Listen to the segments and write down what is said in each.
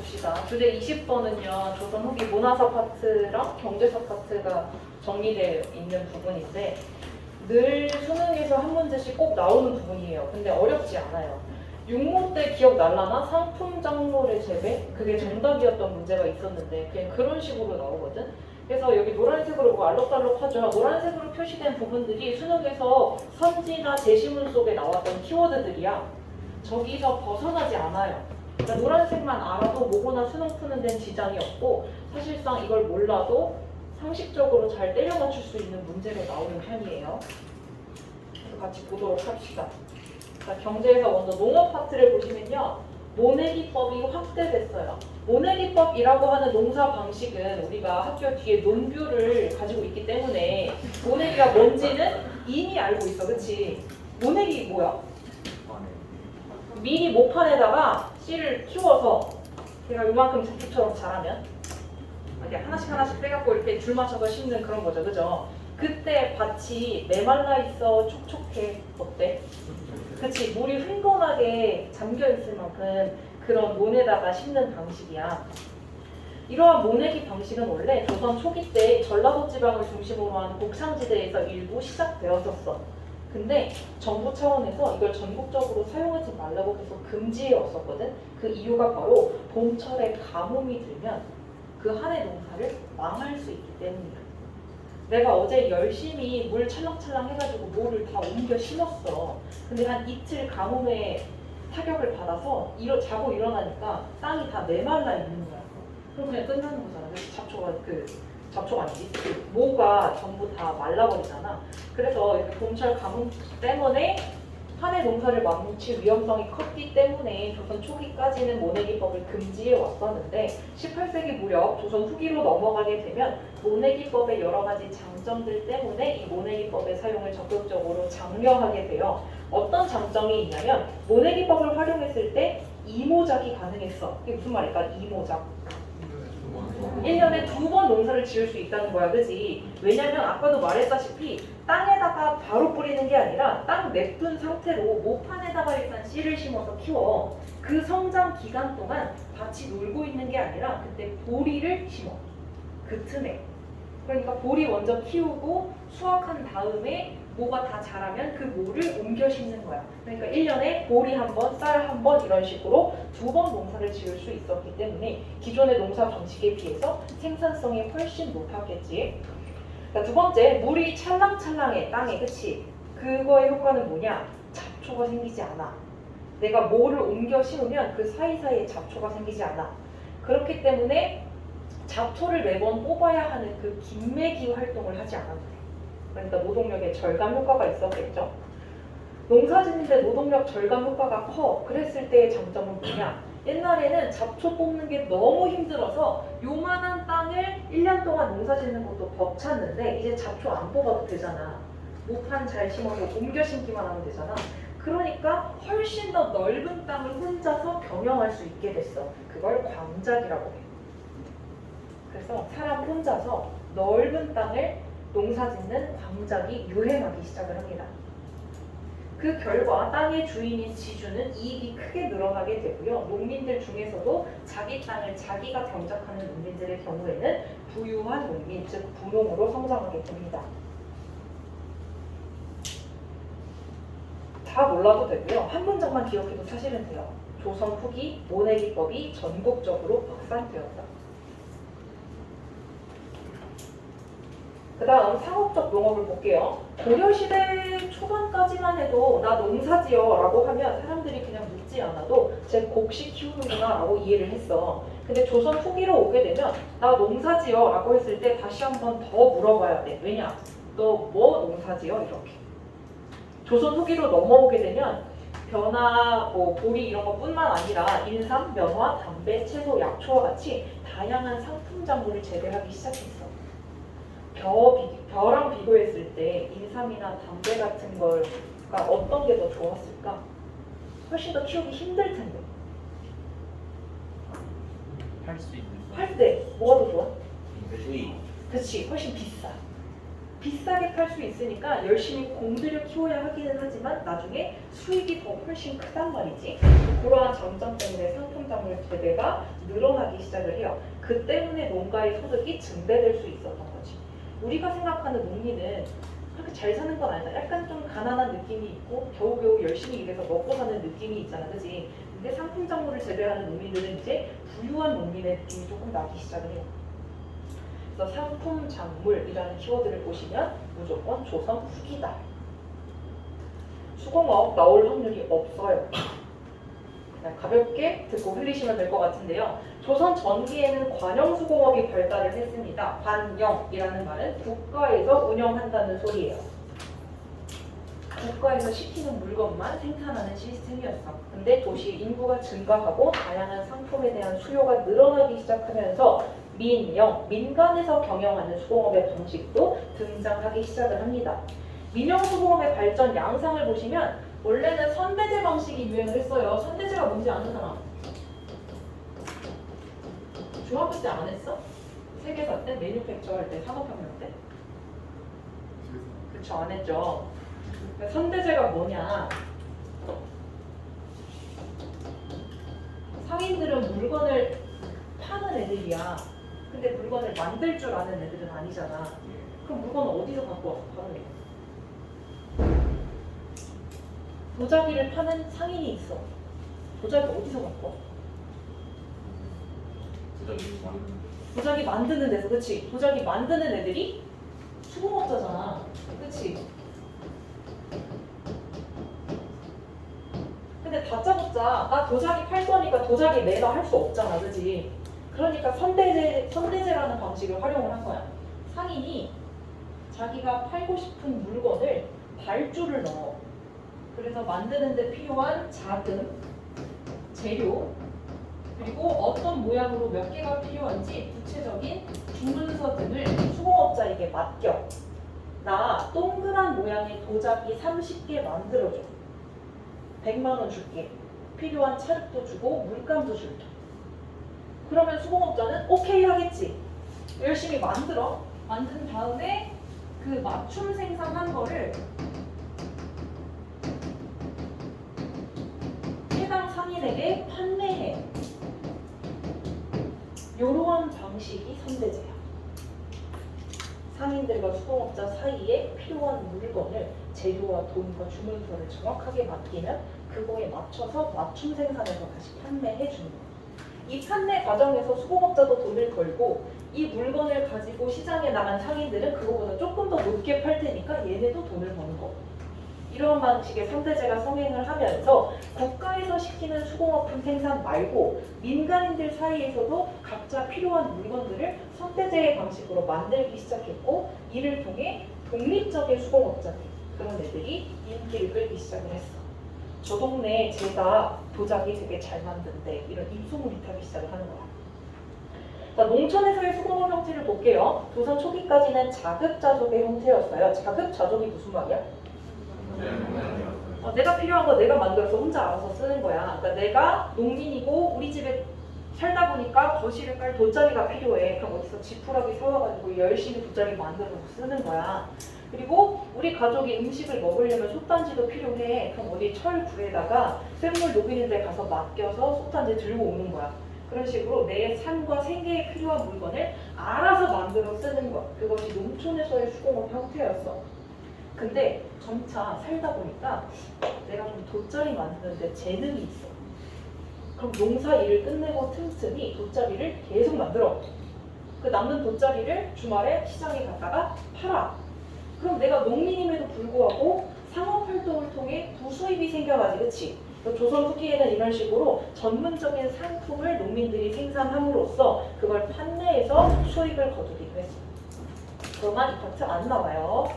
봅시다. 주제 20번은요. 조선 후기 문화사 파트랑 경제사 파트가 정리되어 있는 부분인데 늘 수능에서 한 문제씩 꼭 나오는 부분이에요. 근데 어렵지 않아요. 육모 때 기억날라나? 상품 작물의 재배? 그게 정답이었던 문제가 있었는데 그냥 그런 식으로 나오거든. 그래서 여기 노란색으로 뭐 알록달록하죠. 노란색으로 표시된 부분들이 수능에서 선지나 제시문 속에 나왔던 키워드들이야. 저기서 벗어나지 않아요. 그러니까 노란색만 알아도 뭐거나 수능 푸는 데는 지장이 없고 사실상 이걸 몰라도 상식적으로 잘 때려 맞출 수 있는 문제로 나오는 편이에요. 그래서 같이 보도록 합시다. 자, 경제에서 먼저 농업 파트를 보시면요. 모내기법이 확대됐어요. 모내기법이라고 하는 농사 방식은 우리가 학교 뒤에 논뷰를 가지고 있기 때문에 모내기가 뭔지는 이미 알고 있어. 그치? 모내기 뭐야? 미리 모판에다가 씨를 키워서 걔가 요만큼 잡초처럼 자라면 이렇게 하나씩 빼갖고 이렇게 줄 맞춰서 심는 그런 거죠. 그죠? 그때 밭이 메말라 있어 촉촉해. 어때? 그치? 물이 흥건하게 잠겨있을 만큼 그런 논에다가 심는 방식이야. 이러한 모내기 방식은 원래 조선 초기 때 전라도 지방을 중심으로 한 곡창지대에서 일부 시작되었었어. 근데 정부 차원에서 이걸 전국적으로 사용하지 말라고 계속 금지해 왔었거든. 그 이유가 바로 봄철에 가뭄이 들면 그 한 해 농사를 망할 수 있기 때문이야. 내가 어제 열심히 물 찰랑찰랑 해가지고 모를 다 옮겨 심었어. 근데 한 이틀 가뭄에 타격을 받아서 자고 일어나니까 땅이 다 메말라 있는 거야. 그럼 그냥 끝나는 거잖아. 그래서 잡초가 아니지. 그 모가 전부 다 말라버리잖아. 그래서 이렇게 봄철 가뭄 때문에 한 해 농사를 망칠 위험성이 컸기 때문에 조선 초기까지는 모내기법을 금지해 왔었는데 18세기 무렵 조선 후기로 넘어가게 되면 모내기법의 여러 가지 장점들 때문에 이 모내기법의 사용을 적극적으로 장려하게 돼요. 어떤 장점이 있냐면 모내기법을 활용했을 때 이모작이 가능했어. 이게 무슨 말일까? 이모작. 1년에 2번 농사를 지을 수 있다는 거야. 그지? 왜냐면 아까도 말했다시피 땅에다가 바로 뿌리는 게 아니라 땅 냅둔 상태로 모판에다가 일단 씨를 심어서 키워. 그 성장 기간 동안 밭이 놀고 있는 게 아니라 그때 보리를 심어. 그 틈에. 그러니까 보리 먼저 키우고 수확한 다음에 모가 다 자라면 그 모를 옮겨 심는 거야. 그러니까 1년에 보리 한 번, 쌀 한 번 이런 식으로 2번 농사를 지을 수 있었기 때문에 기존의 농사 방식에 비해서 생산성이 훨씬 높았겠지. 자, 두 번째, 물이 찰랑찰랑해 땅에. 그치? 그거의 효과는 뭐냐? 잡초가 생기지 않아. 내가 모를 옮겨 심으면 그 사이사이에 잡초가 생기지 않아. 그렇기 때문에 잡초를 매번 뽑아야 하는 그 김매기 활동을 하지 않아도 돼. 그러니까 노동력의 절감 효과가 있었겠죠. 농사 짓는데 노동력 절감 효과가 커. 그랬을 때의 장점은 뭐냐? 옛날에는 잡초 뽑는 게 너무 힘들어서 요만한 땅을 1년 동안 농사 짓는 것도 벅찼는데 이제 잡초 안 뽑아도 되잖아. 모판 잘 심어서 옮겨 심기만 하면 되잖아. 그러니까 훨씬 더 넓은 땅을 혼자서 경영할 수 있게 됐어. 그걸 광작이라고 해. 그래서 사람 혼자서 넓은 땅을 농사 짓는 광작이 유행하기 시작을 합니다. 그 결과 땅의 주인인 지주는 이익이 크게 늘어나게 되고요. 농민들 중에서도 자기 땅을 자기가 경작하는 농민들의 경우에는 부유한 농민, 즉 부농으로 성장하게 됩니다. 다 몰라도 되고요. 한 문장만 기억해도 사실은 돼요. 조선 후기 모내기법이 전국적으로 확산되었다. 그 다음 상업적 농업을 볼게요. 고려시대 초반까지만 해도 나 농사지어 라고 하면 사람들이 그냥 묻지 않아도 쟤 곡식 키우는구나 라고 이해를 했어. 근데 조선 후기로 오게 되면 나 농사지어 라고 했을 때 다시 한 번 더 물어봐야 돼. 왜냐? 너 뭐 농사지어? 이렇게. 조선 후기로 넘어오게 되면 벼나 보리 이런 것뿐만 아니라 인삼, 면화, 담배, 채소, 약초와 같이 다양한 상품 작물을 재배하기 시작했어. 벼랑 비교했을 때 인삼이나 담배 같은 거가 어떤 게 더 좋았을까? 훨씬 더 키우기 힘들 텐데. 할 수 있는 할 때 뭐가 더 좋아? 수익. 그치, 훨씬 비싸. 비싸게 팔 수 있으니까 열심히 공들여 키워야 하기는 하지만 나중에 수익이 더 훨씬 크단 말이지. 그러한 장점 때문에 상품 작물 재배가 늘어나기 시작을 해요. 그 때문에 농가의 소득이 증대될 수 있었던 거지. 우리가 생각하는 농민은 그렇게 잘 사는 건 아니다. 약간 좀 가난한 느낌이 있고 겨우겨우 열심히 일해서 먹고 사는 느낌이 있잖아, 그지? 근데 상품 작물을 재배하는 농민들은 이제 부유한 농민의 느낌이 조금 나기 시작을 해요. 그래서 상품 작물이라는 키워드를 보시면 무조건 조선 후기다. 수공업 나올 확률이 없어요. 그냥 가볍게 듣고 흘리시면 될 것 같은데요. 조선 전기에는 관영수공업이 발달을 했습니다. 관영이라는 말은 국가에서 운영한다는 소리예요. 국가에서 시키는 물건만 생산하는 시스템이었어. 근데 도시 인구가 증가하고 다양한 상품에 대한 수요가 늘어나기 시작하면서 민영, 민간에서 경영하는 수공업의 방식도 등장하기 시작을 합니다. 민영수공업의 발전 양상을 보시면 원래는 선대제 방식이 유행을 했어요. 선대제가 뭔지 아는 사람? 중학교 때 안 했어? 세계사 때? 매뉴팩처 할 때? 산업혁명 때? 그쵸, 안 했죠. 선대제가 뭐냐? 상인들은 물건을 파는 애들이야. 근데 물건을 만들 줄 아는 애들은 아니잖아. 그럼 물건을 어디서 갖고 와서 파는 애야? 도자기를 파는 상인이 있어. 도자기 어디서 갖고 와? 도자기 만드는 데서, 그치? 도자기 만드는 애들이 수공업자잖아. 그치? 근데 다짜고짜 나 도자기 팔 거니까 도자기 내놔 할 수 없잖아, 그치? 그러니까 선대제라는 방식을 활용을 한 거야. 상인이 자기가 팔고 싶은 물건을 발주를 넣어. 그래서 만드는 데 필요한 자금, 재료, 그리고 어떤 모양으로 몇 개가 필요한지 구체적인 주문서 등을 수공업자에게 맡겨. 나 동그란 모양의 도자기 30개 만들어줘. 100만 원 줄게. 필요한 찰흙도 주고 물감도 줄게. 그러면 수공업자는 오케이 하겠지. 열심히 만들어. 만든 다음에 그 맞춤 생산한 거를 해당 상인에게 판매해. 이러한 방식이 선대제야. 상인들과 수공업자 사이에 필요한 물건을 재료와 돈과 주문서를 정확하게 맡기면 그거에 맞춰서 맞춤 생산해서 다시 판매해 주는 거야. 이 판매 과정에서 수공업자도 돈을 벌고 이 물건을 가지고 시장에 나간 상인들은 그거보다 조금 더 높게 팔 테니까 얘네도 돈을 버는 거. 이런 방식의 선대제가 성행을 하면서 국가에서 시키는 수공업품 생산 말고 민간인들 사이에서도 각자 필요한 물건들을 선대제의 방식으로 만들기 시작했고 이를 통해 독립적인 수공업자들, 그런 애들이 인기를 끌기 시작을 했어. 저 동네에 제가 도자기 되게 잘 만든대. 이런 입소문이 타기 시작을 하는 거야. 자, 농촌에서의 수공업 형태를 볼게요. 조선 초기까지는 자급자족의 형태였어요. 자급자족이 무슨 말이야? 내가 필요한 거 내가 만들어서 혼자 알아서 쓰는 거야. 그러니까 내가 농민이고 우리 집에 살다 보니까 거실을 깔 돗자리가 필요해. 그럼 어디서 지푸라기 사와가지고 열심히 돗자리 만들어서 쓰는 거야. 그리고 우리 가족이 음식을 먹으려면 솥단지도 필요해. 그럼 어디 철구에다가 쇳물 녹이는 데 가서 맡겨서 솥단지 들고 오는 거야. 그런 식으로 내 삶과 생계에 필요한 물건을 알아서 만들어 쓰는 거야. 그것이 농촌에서의 수공업 형태였어. 근데 점차 살다 보니까 내가 좀 돗자리 만드는데 재능이 있어. 그럼 농사 일을 끝내고 틈틈이 돗자리를 계속 만들어. 그 남는 돗자리를 주말에 시장에 갔다가 팔아. 그럼 내가 농민임에도 불구하고 상업활동을 통해 부수입이 생겨가지, 그치? 조선 후기에는 이런 식으로 전문적인 상품을 농민들이 생산함으로써 그걸 판매해서 수익을 거두기도 했어. 그러나 이 파트 안 나와요.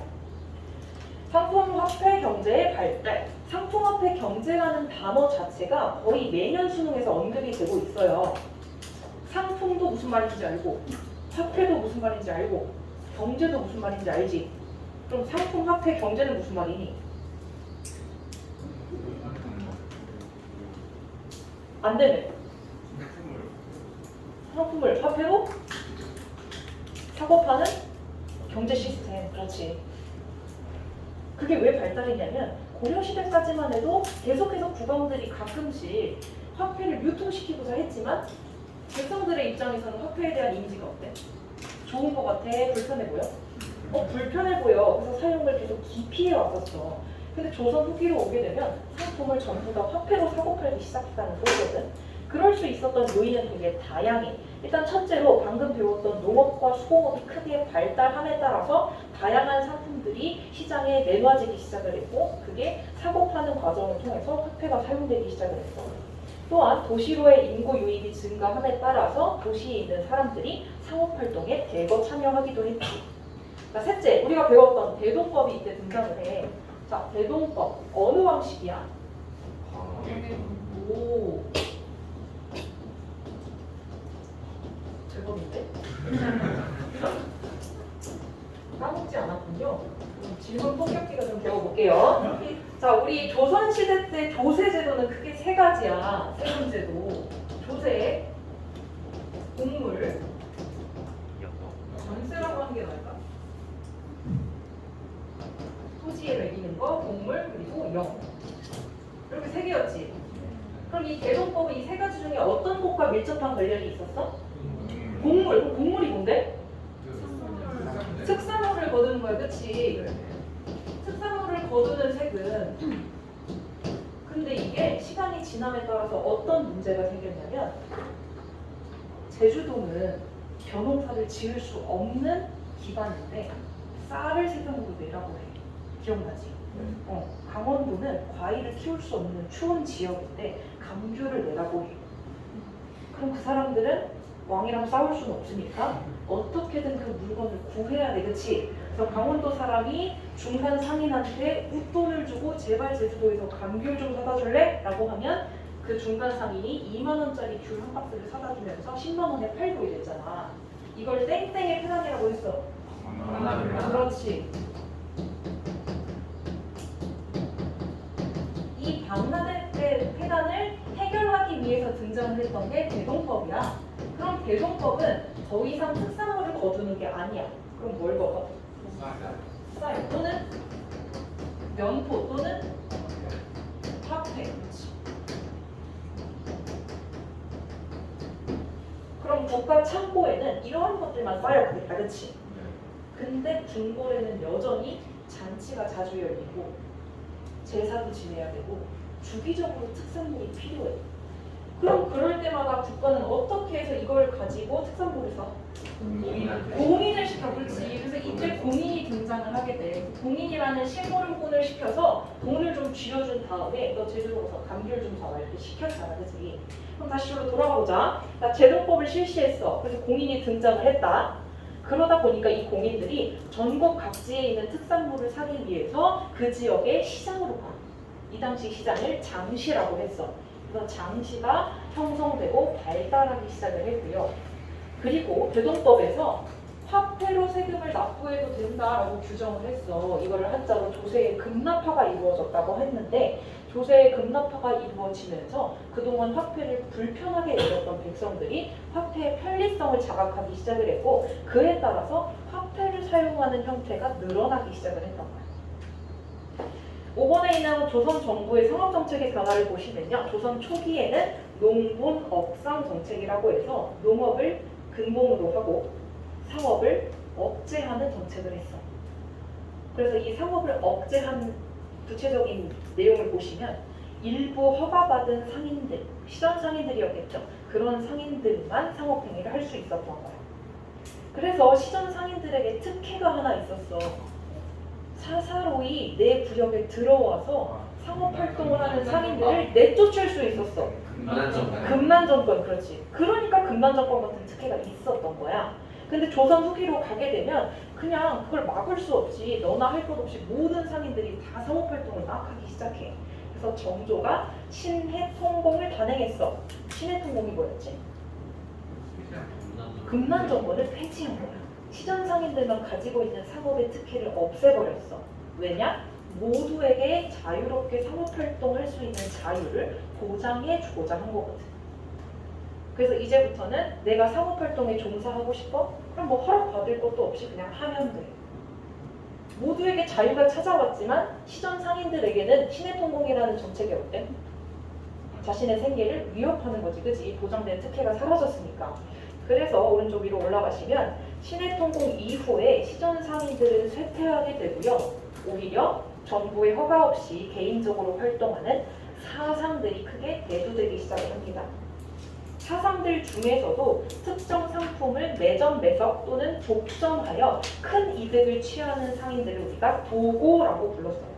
상품화폐 경제의 발달. 상품화폐 경제라는 단어 자체가 거의 매년 수능에서 언급이 되고 있어요. 상품도 무슨 말인지 알고, 화폐도 무슨 말인지 알고, 경제도 무슨 말인지 알지? 그럼 상품화폐 경제는 무슨 말이니? 안 되네. 상품을 화폐로 사고 파는 경제 시스템, 그렇지. 그게 왜 발달했냐면 고려시대까지만 해도 계속해서 국왕들이 가끔씩 화폐를 유통시키고자 했지만 백성들의 입장에서는 화폐에 대한 이미지가 어때? 좋은 것 같아? 불편해 보여? 불편해 보여. 그래서 사용을 계속 기피해 왔었어. 근데 조선 후기로 오게 되면 상품을 전부 다 화폐로 사고 팔기 시작했다는 소리거든. 그럴 수 있었던 요인은 되게 다양해. 일단 첫째로 방금 배웠던 농업과 수공업이 크게 발달함에 따라서 다양한 상품들이 시장에 내놓아지기 시작을 했고 그게 사고 파는 과정을 통해서 화폐가 사용되기 시작을 했어. 또한 도시로의 인구 유입이 증가함에 따라서 도시에 있는 사람들이 상업활동에 대거 참여하기도 했지. 자, 셋째, 우리가 배웠던 대동법이 이때 등장을 해. 자, 대동법 어느 왕식이야? 오, 대법인데? 까먹지 않았군요. 질문 폭격기가 좀 배워볼게요. 자, 우리 조선시대 때 조세제도는 크게 세 가지야. 세금제도, 조세, 공물, 전세라고 하는 게 나을까? 토지에 매기는 거, 공물, 그리고 영. 이렇게 세 개였지. 그럼 이 대동법은 이 세 가지 중에 어떤 것과 밀접한 관련이 있었어? 공물. 그럼 공물이 뭔데? 특산물을 거두는 거야, 그치? 특산물을 거두는 세금. 근데 이게 시간이 지남에 따라서 어떤 문제가 생겼냐면 제주도는 벼농사를 지을 수 없는 기반인데 쌀을 세금으로 내라고 해. 기억나지? 강원도는 과일을 키울 수 없는 추운 지역인데 감귤을 내라고 해. 그럼 그 사람들은 왕이랑 싸울 수는 없으니까 어떻게든 그 물건을 구해야 돼, 그치? 그래서 강원도 사람이 중간 상인한테 웃돈을 주고 제발 제주도에서 감귤 좀 사다 줄래? 라고 하면 그 중간 상인이 2만 원짜리 귤 한 박스를 사다 주면서 10만 원에 팔고 이랬잖아. 이걸 땡땡의 패단이라고 했어. 그렇지. 이 방나대 패단을 해결하기 위해서 등장을 했던 게 대동법이야. 그럼 대동법은 더 이상 특산물을 거두는 게 아니야. 그럼 뭘 거둬? 쌀 또는 면포 또는 화폐. 그럼 국가 창고에는 이러한 것들만 쌓여있다, 그치? 근데 궁궐에는 여전히 잔치가 자주 열리고 제사도 지내야 되고 주기적으로 특산물이 필요해. 그럼 그럴 때마다 국가는 어떻게 해서 이걸 가지고 특산물을 사? 공인을 시켜, 그렇지. 그래서 이때 공인이 등장을 하게 돼. 공인이라는 실물을 시켜서 돈을 좀 쥐어준 다음에 너 제주도 가서 감귤 좀 사와 이렇게 시켰잖아, 그치? 그럼 다시 저로 돌아가 보자. 나 제도법을 실시했어. 그래서 공인이 등장을 했다. 그러다 보니까 이 공인들이 전국 각지에 있는 특산물을 사기 위해서 그 지역의 시장으로 가. 이 당시 시장을 장시라고 했어. 그래서 장시가 형성되고 발달하기 시작을 했고요. 그리고 대동법에서 화폐로 세금을 납부해도 된다라고 규정을 했어. 이거를 한자로 조세의 급납화가 이루어졌다고 했는데 조세의 급납화가 이루어지면서 그동안 화폐를 불편하게 여겼던 백성들이 화폐의 편리성을 자각하기 시작을 했고 그에 따라서 화폐를 사용하는 형태가 늘어나기 시작을 했던 거야. 5번에 있는 조선 정부의 상업 정책의 변화를 보시면요. 조선 초기에는 농분 억상 정책이라고 해서 농업을 근본으로 하고 상업을 억제하는 정책을 했어. 그래서 이 상업을 억제한 구체적인 내용을 보시면 일부 허가받은 상인들, 시전 상인들이었겠죠. 그런 상인들만 상업행위를 할 수 있었던 거야. 그래서 시전 상인들에게 특혜가 하나 있었어. 사사로이 내 구역에 들어와서 상업활동을 하는 상인들을 내쫓을 수 있었어. 금난정권, 그렇지. 그러니까 금난정권 같은 특혜가 있었던 거야. 근데 조선 후기로 가게 되면 그냥 그걸 막을 수 없이 너나 할 것 없이 모든 상인들이 다 상업활동을 막 하기 시작해. 그래서 정조가 신해통공을 단행했어. 신해통공이 뭐였지? 금난정권을 폐지한 거야. 시전 상인들만 가지고 있는 상업의 특혜를 없애버렸어. 왜냐? 모두에게 자유롭게 상업활동할 수 있는 자유를 보장해주고자 한 거거든. 그래서 이제부터는 내가 상업활동에 종사하고 싶어? 그럼 뭐 허락받을 것도 없이 그냥 하면 돼. 모두에게 자유가 찾아왔지만 시전 상인들에게는 신해통공이라는 정책이 어때? 자신의 생계를 위협하는 거지, 그치? 보장된 특혜가 사라졌으니까. 그래서 오른쪽 위로 올라가시면 신해통공 이후에 시전 상인들은 쇠퇴하게 되고요. 오히려 정부의 허가 없이 개인적으로 활동하는 사상들이 크게 대두되기 시작을 합니다. 사상들 중에서도 특정 상품을 매점 매석 또는 독점하여 큰 이득을 취하는 상인들을 우리가 도고라고 불렀어요.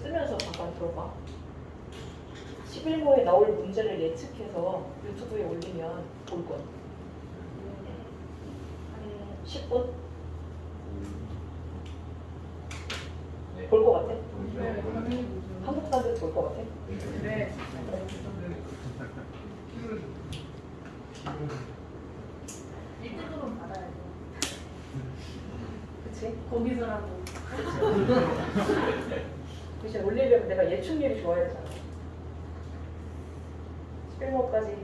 쓰면서 잠깐 들어봐. 11호에 나올 문제를 예측해서 유튜브에 올리면 볼 건. 한 10분? 볼 것 같아? 한국 사람들 볼 것 같아? 네. 일등급은 받아야 돼. 그치? 거기서라도. 이제 올리려면 내가 예측률이 좋아야 되잖아. 11호까지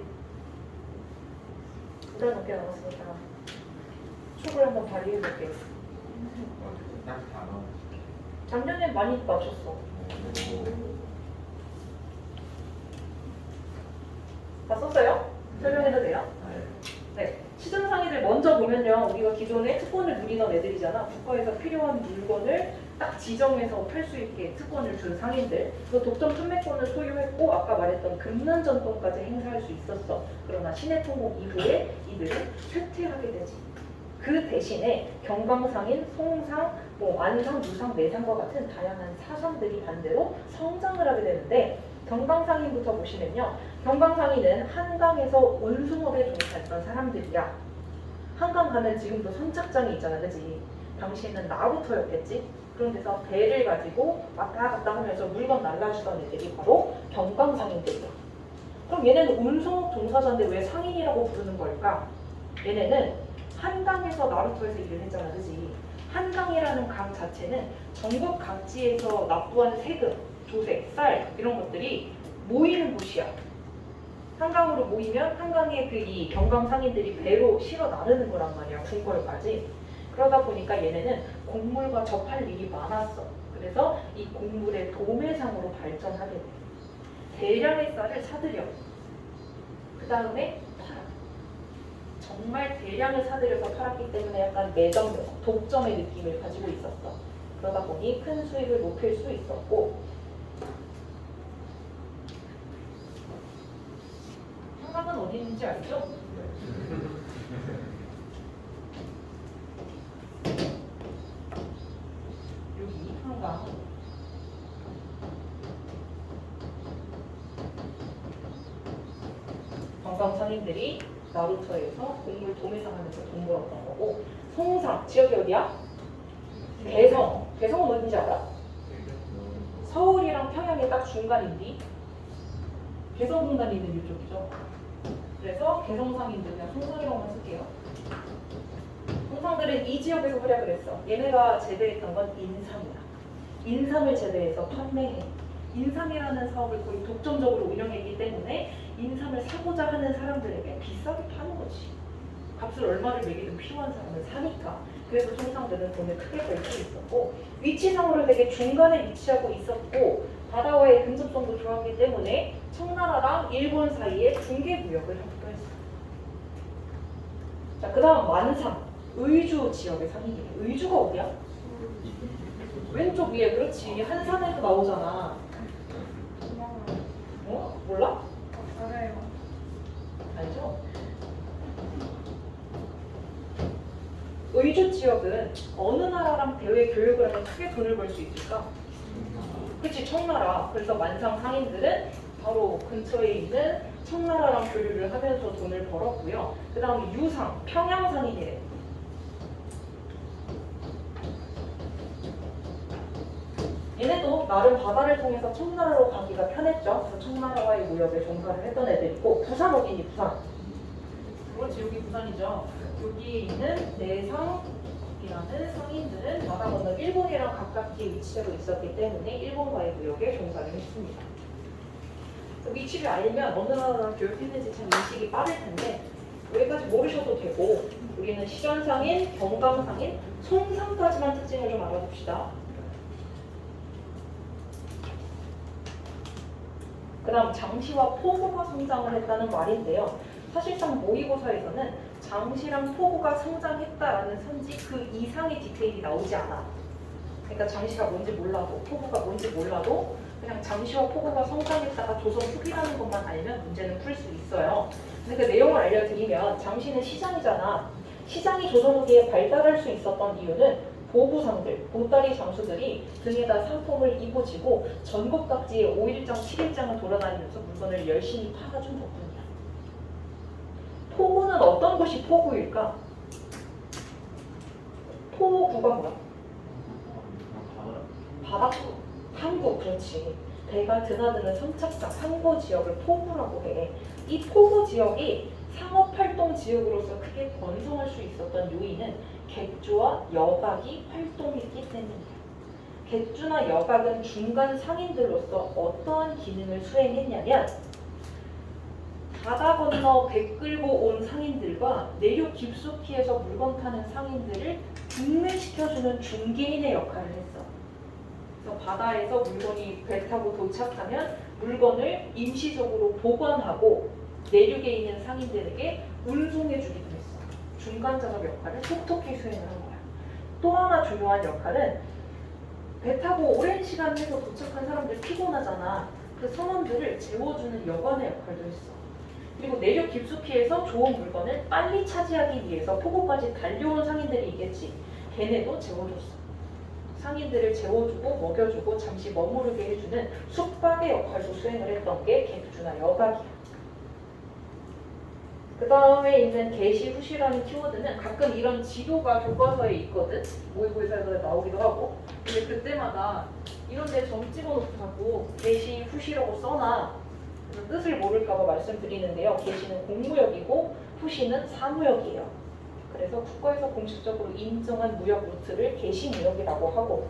두 달 넘게 남았으니까 촉을 한번 발휘해볼게. 작년에 많이 맞췄어. 다 썼어요? 설명해도 돼요? 네. 시전상인들 먼저 보면요. 우리가 기존에 특권을 누리던 애들이잖아. 국가에서 필요한 물건을 딱 지정해서 팔 수 있게 특권을 준 상인들. 그 독점 판매권을 소유했고 아까 말했던 금난 전통까지 행사할 수 있었어. 그러나 신해통공 이후에 이들은 쇠퇴하게 되지. 그 대신에 경강상인, 송상, 안상, 유상, 내상과 같은 다양한 사상들이 반대로 성장을 하게 되는데 경강상인부터 보시면요. 경강상인은 한강에서 운송업에 종사했던 사람들이야. 한강 가면 지금도 선착장이 있잖아, 그치? 당시에는 나루터였겠지? 그런 데서 배를 가지고 왔다 갔다 하면서 물건 날라주던 애들이 바로 경강상인들이야. 그럼 얘네는 운송업 종사자인데 왜 상인이라고 부르는 걸까? 얘네는 한강에서 나루터에서 일을 했잖아, 그치? 한강이라는 강 자체는 전국 각지에서 납부하는 세금, 조세, 쌀 이런 것들이 모이는 곳이야. 한강으로 모이면 한강에 이 경강상인들이 배로 실어 나르는 거란 말이야, 궁궐까지. 그러다 보니까 얘네는 곡물과 접할 일이 많았어. 그래서 이 곡물의 도매상으로 발전하게 돼. 대량의 쌀을 사들여. 그 다음에 팔아. 정말 대량을 사들여서 팔았기 때문에 약간 매점, 독점의 느낌을 가지고 있었어. 그러다 보니 큰 수익을 높일 수 있었고, 한강은 어디 있는지 알죠? 여기 한강. 관광상인들이 나루터에서 곡물 도매상하면서 돈 벌었던 거고, 송상 지역이 어디야? 개성. 개성은 어딘지 알아? 서울이랑 평양의 딱 중간인데 개성공단이 있는 이쪽이죠. 그래서 개성상인들 그냥 송상이라고만 쓸게요. 송상들은 이 지역에서 활약을 했어. 얘네가 제대했던 건 인삼이야. 인삼을 제대해서 판매해. 인삼이라는 사업을 거의 독점적으로 운영했기 때문에 인삼을 사고자 하는 사람들에게 비싸게 파는 거지. 값을 얼마를 매기든 필요한 사람은 사니까. 그래서 송상들은 돈을 크게 벌 수 있었고, 위치상으로 되게 중간에 위치하고 있었고, 바다와의 근접성도 좋았기 때문에 청나라랑 일본 사이에 중개무역을 하기도 했어요. 자, 그 다음 만상, 의주 지역의 상인이에요. 의주가 어디야? 왼쪽 위에. 그렇지. 한산에도 나오잖아. 어? 몰라? 알아요. 알죠? 의주 지역은 어느 나라랑 대외 교역을 하면 크게 돈을 벌 수 있을까? 그치, 청나라. 그래서 만상 상인들은 바로 근처에 있는 청나라랑 교류를 하면서 돈을 벌었고요. 그 다음에 유상, 평양 상인이래. 얘네도 나름 바다를 통해서 청나라로 가기가 편했죠. 그래서 청나라와의 무역에 종사를 했던 애들이고 부산 어디니 부산? 그렇지 여기 부산이죠. 여기에 있는 내상이라는 상인들은 바다 건너 일본이랑 가깝게 위치하고 있었기 때문에 일본과의 무역에 종사를 했습니다. 위치를 알면 어느 나라랑 교육했는지 참 인식이 빠를 텐데 여기까지 모르셔도 되고 우리는 시전상인, 경강상인, 송상까지만 특징을 좀 알아둡시다. 그 다음 장시와 포구가 성장을 했다는 말인데요. 사실상 모의고사에서는 장시랑 포구가 성장했다라는 선지 그 이상의 디테일이 나오지 않아. 그러니까 장시가 뭔지 몰라도 포구가 뭔지 몰라도 그냥 장시와 포구가 성장했다가 조선 후기라는 것만 알면 문제는 풀 수 있어요. 근데 그 내용을 알려드리면 장시는 시장이잖아. 시장이 조선 후기에 발달할 수 있었던 이유는 보부상들, 보따리 장수들이 등에다 상품을 입어지고 전국 각지에 5일장, 7일장을 돌아다니면서 물건을 열심히 팔아준 덕분이야. 포구는 어떤 곳이 포구일까? 포구가 뭐야? 바닷구, 항구, 그렇지. 배가 드나드는 선착장, 항구 지역을 포구라고 해. 이 포구 지역이 상업활동 지역으로서 크게 번성할 수 있었던 요인은 객주와 여각이 활동했기 때문이에요. 객주나 여각은 중간 상인들로서 어떠한 기능을 수행했냐면 바다 건너 배 끌고 온 상인들과 내륙 깊숙이에서 물건 타는 상인들을 분매시켜주는 중개인의 역할을 했어. 그래서 바다에서 물건이 배 타고 도착하면 물건을 임시적으로 보관하고 내륙에 있는 상인들에게 운송해주기도 했어. 중간자적 역할을 톡톡히 수행을 한 거야. 또 하나 중요한 역할은 배 타고 오랜 시간 해서 도착한 사람들 피곤하잖아. 그 선원들을 재워주는 여관의 역할도 했어. 그리고 내륙 깊숙이에서 좋은 물건을 빨리 차지하기 위해서 포구까지 달려온 상인들이 있겠지. 걔네도 재워줬어. 상인들을 재워주고 먹여주고 잠시 머무르게 해주는 숙박의 역할도 수행을 했던 게 객주나 여각이야. 그 다음에 있는 개시, 후시라는 키워드는 가끔 이런 지도가 교과서에 있거든. 모의고사에서 나오기도 하고. 근데 그때마다 이런 데 점 찍어놓고 개시, 후시라고 써놔. 그래서 뜻을 모를까봐 말씀드리는데요. 개시는 공무역이고 후시는 사무역이에요. 그래서 국가에서 공식적으로 인정한 무역 루트를 개시무역이라고 하고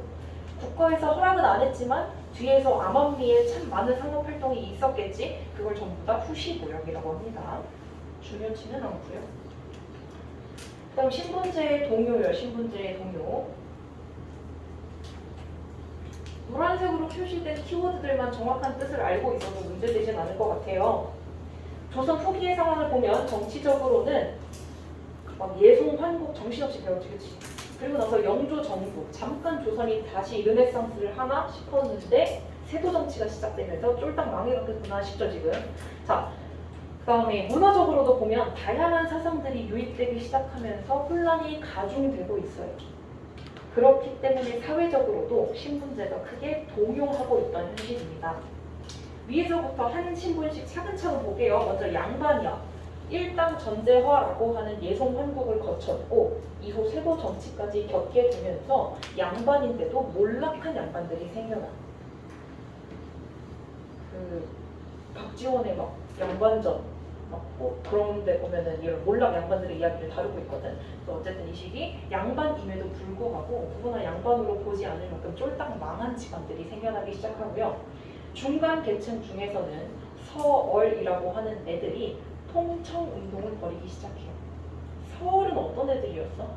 국가에서 허락은 안 했지만 뒤에서 암암리에 참 많은 상업활동이 있었겠지. 그걸 전부 다 후시무역이라고 합니다. 중요치는 않고요. 그 다음 신분제의 동요요. 신분제의 동요. 노란색으로 표시된 키워드들만 정확한 뜻을 알고 있어도 문제되진 않을 것 같아요. 조선 후기의 상황을 보면 정치적으로는 막 예송, 환국 정신없이 배웠지, 그치? 그리고 나서 영조, 전국, 잠깐 조선이 다시 르네상스를 하나 싶었는데 세도 정치가 시작되면서 쫄딱 망해갔구나 싶죠, 지금. 자, 그 다음에 문화적으로도 보면 다양한 사상들이 유입되기 시작하면서 혼란이 가중되고 있어요. 그렇기 때문에 사회적으로도 신분제가 크게 동요하고 있던 현실입니다. 위에서부터 한 신분씩 차근차근 볼게요. 먼저 양반이야. 일당 전제화라고 하는 예송 환국을 거쳤고 이후 세도 정치까지 겪게 되면서 양반인데도 몰락한 양반들이 생겨나. 박지원의 막 양반전 그런 데 보면은 이런 몰락 양반들의 이야기를 다루고 있거든. 그래서 어쨌든 이 시기 양반임에도 불구하고 누구나 양반으로 보지 않을 만큼 쫄딱 망한 집안들이 생겨나기 시작하고요. 중간 계층 중에서는 서얼이라고 하는 애들이 통청운동을 벌이기 시작해요. 서얼은 어떤 애들이었어?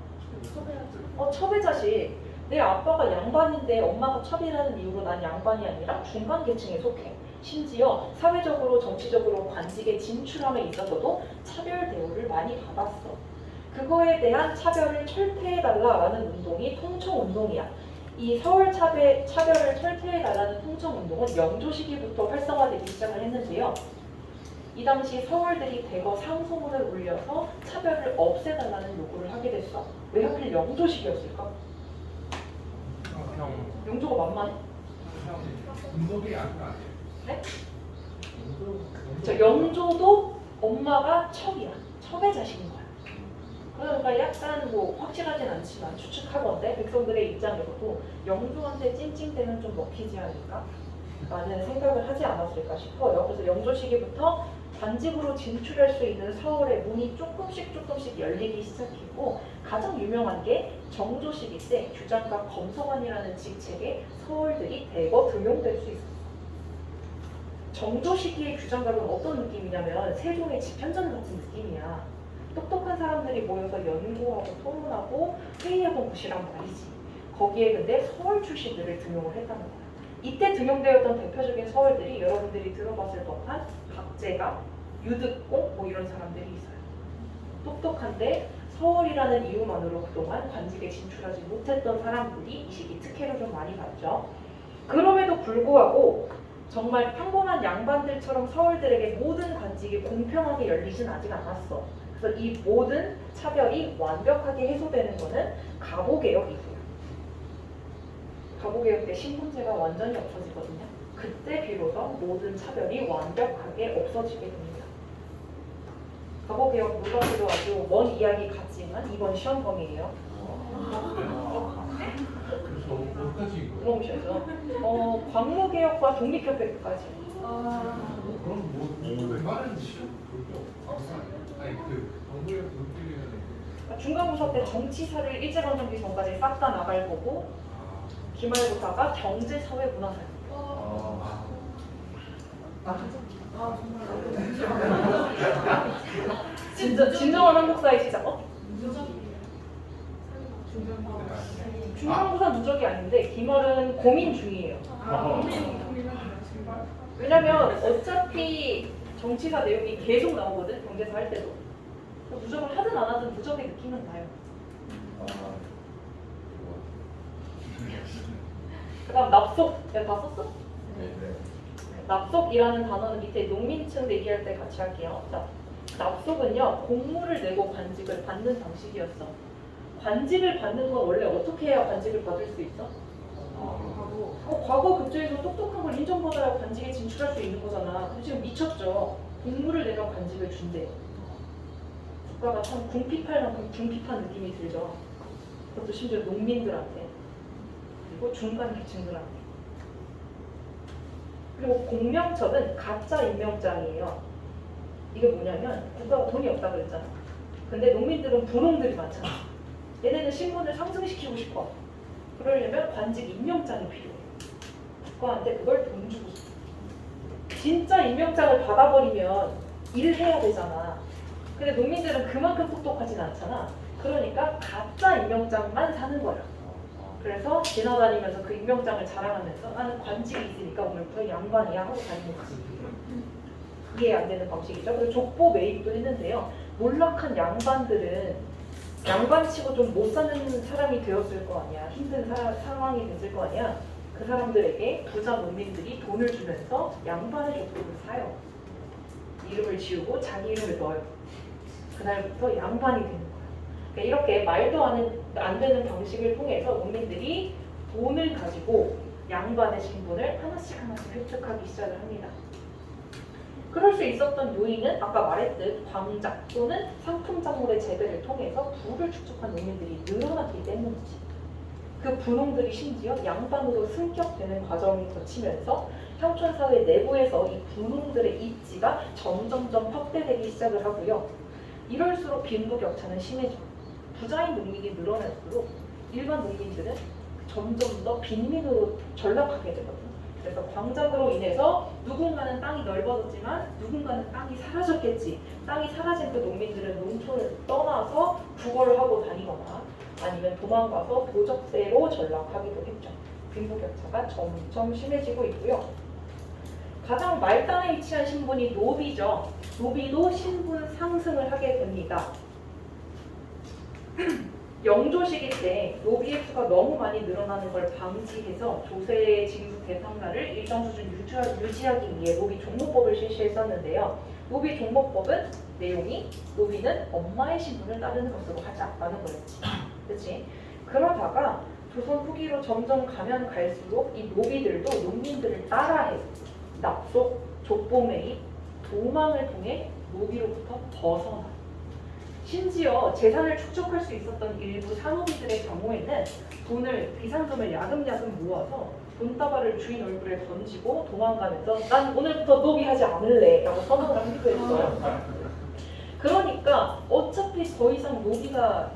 첩외자식. 내 아빠가 양반인데 엄마가 첩이라는 이유로 난 양반이 아니라 중간 계층에 속해. 심지어 사회적으로 정치적으로 관직에 진출함에 있어서도 차별 대우를 많이 받았어. 그거에 대한 차별을 철폐해달라라는 운동이 통청운동이야. 이 서울 차별을 철폐해달라는 통청운동은 영조 시기부터 활성화되기 시작을 했는데요. 이 당시 서울들이 대거 상소문을 올려서 차별을 없애달라는 요구를 하게 됐어. 왜 하필 영조 시기였을까? 영조가 만만해? 운동이 아까 네? 저 영조도 엄마가 첩이야. 첩의 자식인 거야. 그러니까 약간 뭐 확실하진 않지만 추측하건대 백성들의 입장에서도 영조한테 찡찡대면 좀 먹히지 않을까? 라는 생각을 하지 않았을까 싶어요. 그래서 영조 시기부터 관직으로 진출할 수 있는 서울의 문이 조금씩 열리기 시작했고 가장 유명한 게 정조 시기 때 규장과 검서관이라는 직책에 서울들이 대거 등용될 수 있었어요. 정조 시기의 규장각은 어떤 느낌이냐면 세종의 집현전 같은 느낌이야. 똑똑한 사람들이 모여서 연구하고 토론하고 회의하던 곳이란 말이지. 거기에 근데 서울 출신들을 등용을 했다는 거야. 이때 등용되었던 대표적인 서울들이 여러분들이 들어봤을 법한 박제가, 유득공 뭐 이런 사람들이 있어요. 똑똑한데 서울이라는 이유만으로 그동안 관직에 진출하지 못했던 사람들이 이 시기 특혜를 좀 많이 받죠. 그럼에도 불구하고 정말 평범한 양반들처럼 서울들에게 모든 관직이 공평하게 열리진 아직 않았어. 그래서 이 모든 차별이 완벽하게 해소되는 거는 갑오개혁이고요. 갑오개혁 때 신분제가 완전히 없어지거든요. 그때 비로소 모든 차별이 완벽하게 없어지게 됩니다. 갑오개혁 물론으로 아주 먼 이야기 같지만 이번 시험범위예요. 그래서 어디까지 이거야? 물어보셔야죠. 광무개혁과 독립협회까지. 그럼 뭐 말은 시험 볼게 없어. 아니 그 정부의 불필요한 중간고사 때 정치사를 일제강점기 전까지 싹 다 나갈 거고 기말고사가 경제, 사회, 문화사. 진정한 한국사의 시작. 중간고사 누적이 아닌데 기말은 고민 중이에요. 왜냐면 어차피 정치사 내용이 계속 나오거든. 경제사 할 때도. 누적을 하든 안 하든 누적의 느낌은 나요. 그다음 납속. 내가 다 썼어? 납속이라는 단어는 밑에 농민층 얘기할 때 같이 할게요. 자, 납속은요 공물을 내고 관직을 받는 방식이었어. 관직을 받는 건 원래 어떻게 해야 관직을 받을 수 있어? 과거 급제에서 똑똑한 걸 인정받아야 관직에 진출할 수 있는 거잖아. 근데 지금 미쳤죠. 공물을 내가 관직을 준대. 국가가 참 궁핍할 만큼 궁핍한 느낌이 들죠. 그것도 심지어 농민들한테 그리고 중간 계층들한테. 그리고 공명첩은 가짜 임명장이에요. 이게 뭐냐면 국가가 돈이 없다 그랬잖아. 근데 농민들은 분홍들이 많잖아. 얘네는 신분을 상승시키고 싶어. 그러려면 관직 임명장이 필요해. 국가한테 그걸 돈 주고 싶어. 진짜 임명장을 받아버리면 일해야 되잖아. 근데 농민들은 그만큼 똑똑하진 않잖아. 그러니까 가짜 임명장만 사는 거야. 그래서 지나다니면서 그 임명장을 자랑하면서 나는 관직이 있으니까 오늘부터 양반이야 하고 다니는 거지. 이해 안 되는 방식이죠. 그리고 족보 매입도 했는데요. 몰락한 양반들은 양반치고 좀 못 사는 사람이 되었을 거 아니야. 힘든 상황이 됐을 거 아니야. 그 사람들에게 부자 농민들이 돈을 주면서 양반의 족보를 사요. 이름을 지우고 자기 이름을 넣어요. 그날부터 양반이 되는 거야. 그러니까 이렇게 말도 안 되는 방식을 통해서 농민들이 돈을 가지고 양반의 신분을 하나씩 획득하기 시작을 합니다. 그럴 수 있었던 요인은 아까 말했듯 광작 또는 상품 작물의 재배를 통해서 부를 축적한 농민들이 늘어났기 때문이지. 그 분홍들이 심지어 양반으로 승격되는 과정을 거치면서 형촌사회 내부에서 이 분홍들의 입지가 점점점 확대되기 시작을 하고요. 이럴수록 빈부격차는 심해져. 부자인 농민이 늘어날수록 일반 농민들은 점점 더 빈민으로 전락하게 되거든요. 그래서 광작으로 인해서 누군가는 땅이 넓어졌지만 누군가는 땅이 사라졌겠지. 땅이 사라진 그 농민들은 농촌을 떠나서 구걸을 하고 다니거나 아니면 도망가서 도적세로 전락하기도 했죠. 빈부격차가 점점 심해지고 있고요. 가장 말단에 위치한 신분이 노비죠. 노비도 신분 상승을 하게 됩니다. 영조 시기 때 노비의 수가 너무 많이 늘어나는 걸 방지해서 조세의 징수 대상날을 일정 수준 유지하기 위해 노비 종목법을 실시했었는데요. 노비 종목법은 내용이 노비는 엄마의 신분을 따르는 것으로 하자라는 거였지. 그렇지? 그러다가 조선 후기로 점점 가면 갈수록 이 노비들도 농민들을 따라해 납속, 족보 매입, 도망을 통해 노비로부터 벗어나. 심지어 재산을 축적할 수 있었던 일부 산업인들의 경우에는 돈을 비상금을 야금야금 모아서 돈다발을 주인 얼굴에 던지고 도망가면서 난 오늘부터 노비하지 않을래 라고 선언을 하기도 했어요. 그러니까 어차피 더 이상 노비가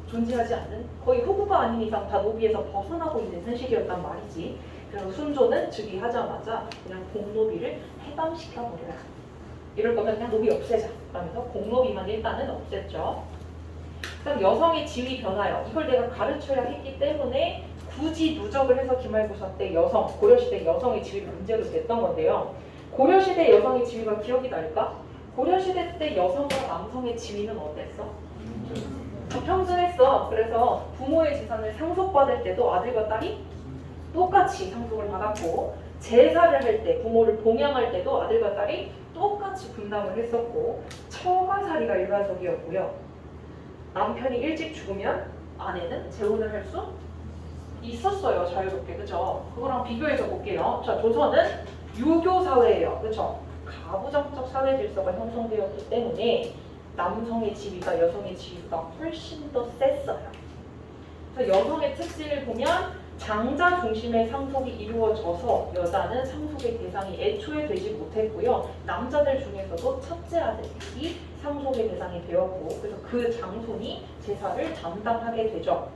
존재하지 않는, 거의 후보가 아닌 이상 다 노비에서 벗어나고 있는 현실이었단 말이지. 그래서 순조는 즉위하자마자 그냥 공노비를 해방시켜버려라. 이럴 거면 그냥 노비 없애자 라면서 공노비만 일단은 없앴죠. 그다음 여성의 지위 변화요. 이걸 내가 가르쳐야 했기 때문에 굳이 누적을 해서 기말고사 때 여성, 고려시대 여성의 지위를 문제로 냈던 건데요. 고려시대 여성의 지위가 기억이 날까? 고려시대 때 여성과 남성의 지위는 어땠어? 평등했어. 그래서 부모의 재산을 상속받을 때도 아들과 딸이 똑같이 상속을 받았고, 제사를 할 때, 부모를 봉양할 때도 아들과 딸이 똑같이 분담을 했었고, 처가살이가 일반적이었고요. 남편이 일찍 죽으면 아내는 재혼을 할 수 있었어요. 자유롭게. 그죠? 그거랑 비교해서 볼게요. 자, 조선은 유교 사회예요. 그죠? 가부장적 사회 질서가 형성되었기 때문에 남성의 지위가 여성의 지위가 훨씬 더 셌어요. 그래서 여성의 특징을 보면 장자 중심의 상속이 이루어져서 여자는 상속의 대상이 애초에 되지 못했고요. 남자들 중에서도 첫째 아들이 상속의 대상이 되었고, 그래서 그 장손이 제사를 담당하게 되죠.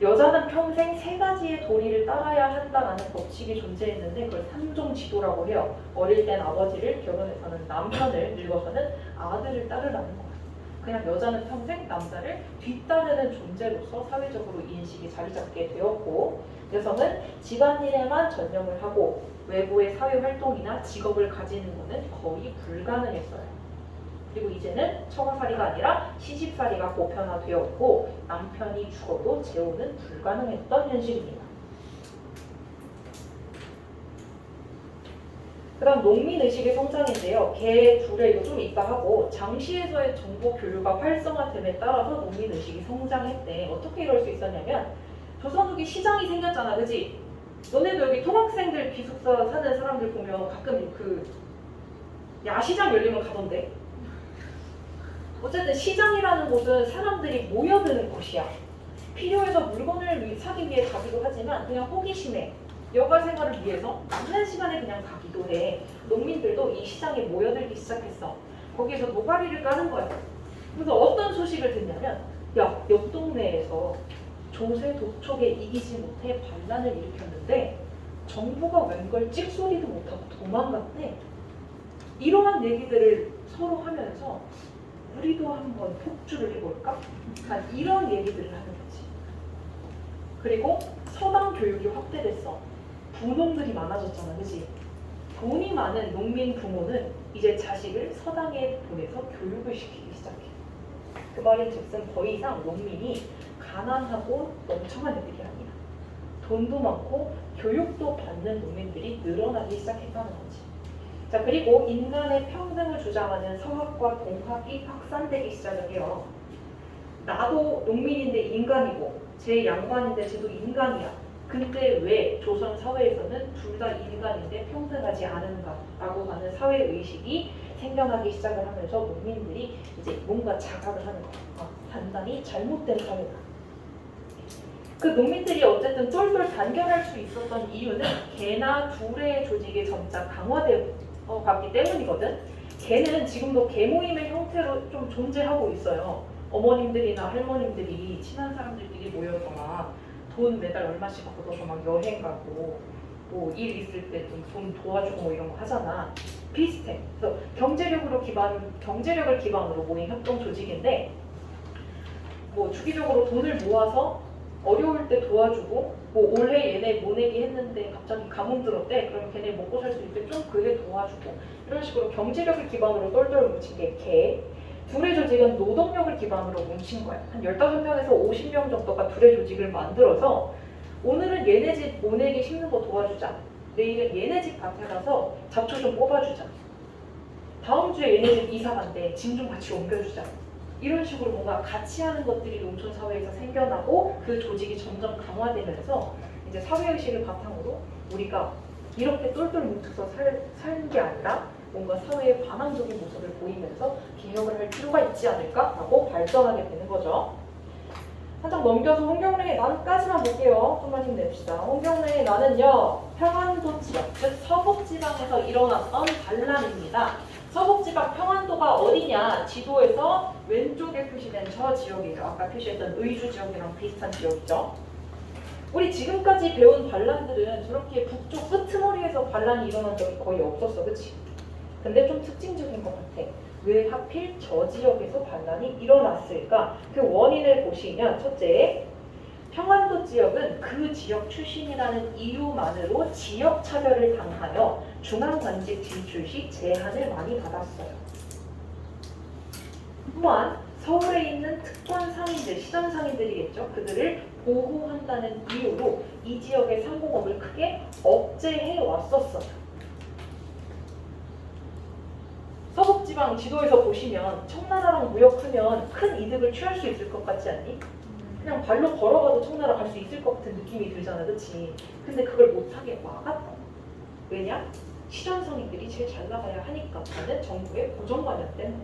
여자는 평생 세 가지의 도리를 따라야 한다라는 법칙이 존재했는데 그걸 삼종지도라고 해요. 어릴 땐 아버지를, 결혼해서는 남편을, 늙어서는 아들을 따르라는 거예요. 그냥 여자는 평생 남자를 뒤따르는 존재로서 사회적으로 인식이 자리 잡게 되었고, 여성은 집안일에만 전념을 하고 외부의 사회활동이나 직업을 가지는 것은 거의 불가능했어요. 그리고 이제는 처가살이가 아니라 시집살이가 보편화되었고 남편이 죽어도 재혼은 불가능했던 현실입니다. 그 다음 농민의식의 성장인데요. 개 둘에 이거 좀 이따 하고 장시에서의 정보 교류가 활성화됨에 따라서 농민의식이 성장했대. 어떻게 이럴 수 있었냐면 조선 후기 시장이 생겼잖아. 그지? 너네도 여기 통학생들 기숙사 사는 사람들 보면 가끔 그 야시장 열리면 가던데. 어쨌든 시장이라는 곳은 사람들이 모여드는 곳이야. 필요해서 물건을 사기 위해 가기도 하지만 그냥 호기심에 여가 생활을 위해서 남는 시간에 그냥 가기도 해. 농민들도 이 시장에 모여들기 시작했어. 거기에서 노가리를 까는 거야. 그래서 어떤 소식을 듣냐면 야, 옆 동네에서 조세 도촉에 이기지 못해 반란을 일으켰는데 정부가 웬걸 찍소리도 못하고 도망갔대. 이러한 얘기들을 서로 하면서 우리도 한번 폭주를 해볼까? 이런 얘기들을 하는 거지. 그리고 서당 교육이 확대됐어. 부농들이 많아졌잖아, 그치? 돈이 많은 농민 부모는 이제 자식을 서당에 보내서 교육을 시키기 시작해. 그 말인즉슨 더 이상 농민이 가난하고 멍청한 애들이 아니야. 돈도 많고 교육도 받는 농민들이 늘어나기 시작했다는 거지. 자, 그리고 인간의 평등을 주장하는 서학과 공학이 확산되기 시작을 해요. 나도 농민인데 인간이고 쟤 양반인데 쟤도 인간이야. 근데 왜 조선 사회에서는 둘 다 인간인데 평등하지 않은가라고 하는 사회의식이 생겨나기 시작을 하면서 농민들이 이제 뭔가 자각을 하는 거야. 판단이 잘못된 사회다. 그 농민들이 어쨌든 똘똘 단결할 수 있었던 이유는 개나 둘의 조직이 점차 강화되어 갔기 때문이거든. 개는 지금도 개 모임의 형태로 좀 존재하고 있어요. 어머님들이나 할머님들이 친한 사람들끼리 모여서 막 돈 매달 얼마씩 걷어서 막 여행 가고 뭐 일 있을 때 좀 돈 도와주고 뭐 이런 거 하잖아. 비슷해. 그래서 경제력을 기반으로 모인 협동 조직인데 뭐 주기적으로 돈을 모아서 어려울 때 도와주고 뭐 올해 얘네 모내기 했는데 갑자기 가뭄 들었대. 그럼 걔네 먹고 살 수 있게 좀 그래 도와주고 이런 식으로 경제력을 기반으로 똘똘 뭉친 게 개. 둘의 조직은 노동력을 기반으로 뭉친 거야. 한 15명에서 50명 정도가 둘의 조직을 만들어서 오늘은 얘네 집 모내기 심는 거 도와주자. 내일은 얘네 집 밭에 가서 잡초 좀 뽑아주자. 다음 주에 얘네 집 이사 간대. 짐 좀 같이 옮겨주자. 이런 식으로 뭔가 같이 하는 것들이 농촌 사회에서 생겨나고 그 조직이 점점 강화되면서 이제 사회의식을 바탕으로 우리가 이렇게 똘똘 뭉쳐서 사는 게 아니라 뭔가 사회의 반항적인 모습을 보이면서 개혁을 할 필요가 있지 않을까라고 발전하게 되는 거죠. 살짝 넘겨서 홍경래의 난까지만 볼게요. 좀만 힘냅시다. 홍경래의 난은요, 평안도 지역, 즉 서북지방에서 일어났던 반란입니다. 서북지방 평안도가 어디냐? 지도에서 왼쪽에 표시된 저 지역이에요. 아까 표시했던 의주 지역이랑 비슷한 지역이죠. 우리 지금까지 배운 반란들은 저렇게 북쪽 끄트머리에서 반란이 일어난 적이 거의 없었어, 그치? 근데 좀 특징적인 것 같아. 왜 하필 저 지역에서 반란이 일어났을까? 그 원인을 보시면 첫째, 평안도 지역은 그 지역 출신이라는 이유만으로 지역 차별을 당하여 중앙관직 진출 시 제한을 많이 받았어요. 또한 서울에 있는 특권 상인들, 시장 상인들이겠죠. 그들을 보호한다는 이유로 이 지역의 상공업을 크게 억제해 왔었어요. 서북지방 지도에서 보시면 청나라랑 무역하면 큰 이득을 취할 수 있을 것 같지 않니? 그냥 발로 걸어가도 청나라 갈 수 있을 것 같은 느낌이 들잖아, 그치? 근데 그걸 못하게 막았다. 왜냐? 시장성인들이 제일 잘 나가야 하니까 라는 정부의 고정관념 때문에.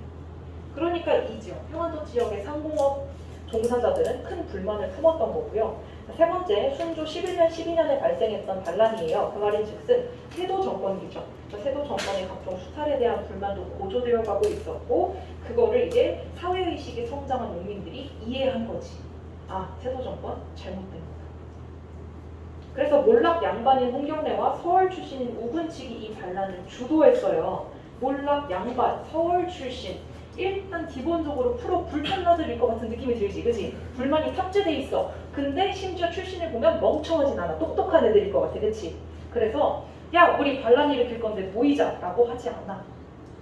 그러니까 이 지역, 평안도 지역의 상공업 종사자들은 큰 불만을 품었던 거고요. 세 번째, 순조 11년, 12년에 발생했던 반란이에요. 그 말인즉슨 세도 정권이죠. 세도 정권의 각종 수탈에 대한 불만도 고조되어 가고 있었고, 그거를 이제 사회의식이 성장한 농민들이 이해한 거지. 아, 세도 정권 잘못된 거다. 그래서 몰락 양반인 홍경래와 서울 출신인 우군칙이 이 반란을 주도했어요. 몰락 양반, 서울 출신. 일단 기본적으로 프로 불편러들일 것 같은 느낌이 들지, 그치? 불만이 탑재돼 있어. 근데 심지어 출신을 보면 멍청하진 않아. 똑똑한 애들일 것 같아, 그치? 그래서 야, 우리 반란 일으킬 건데 모이자 라고 하지 않아.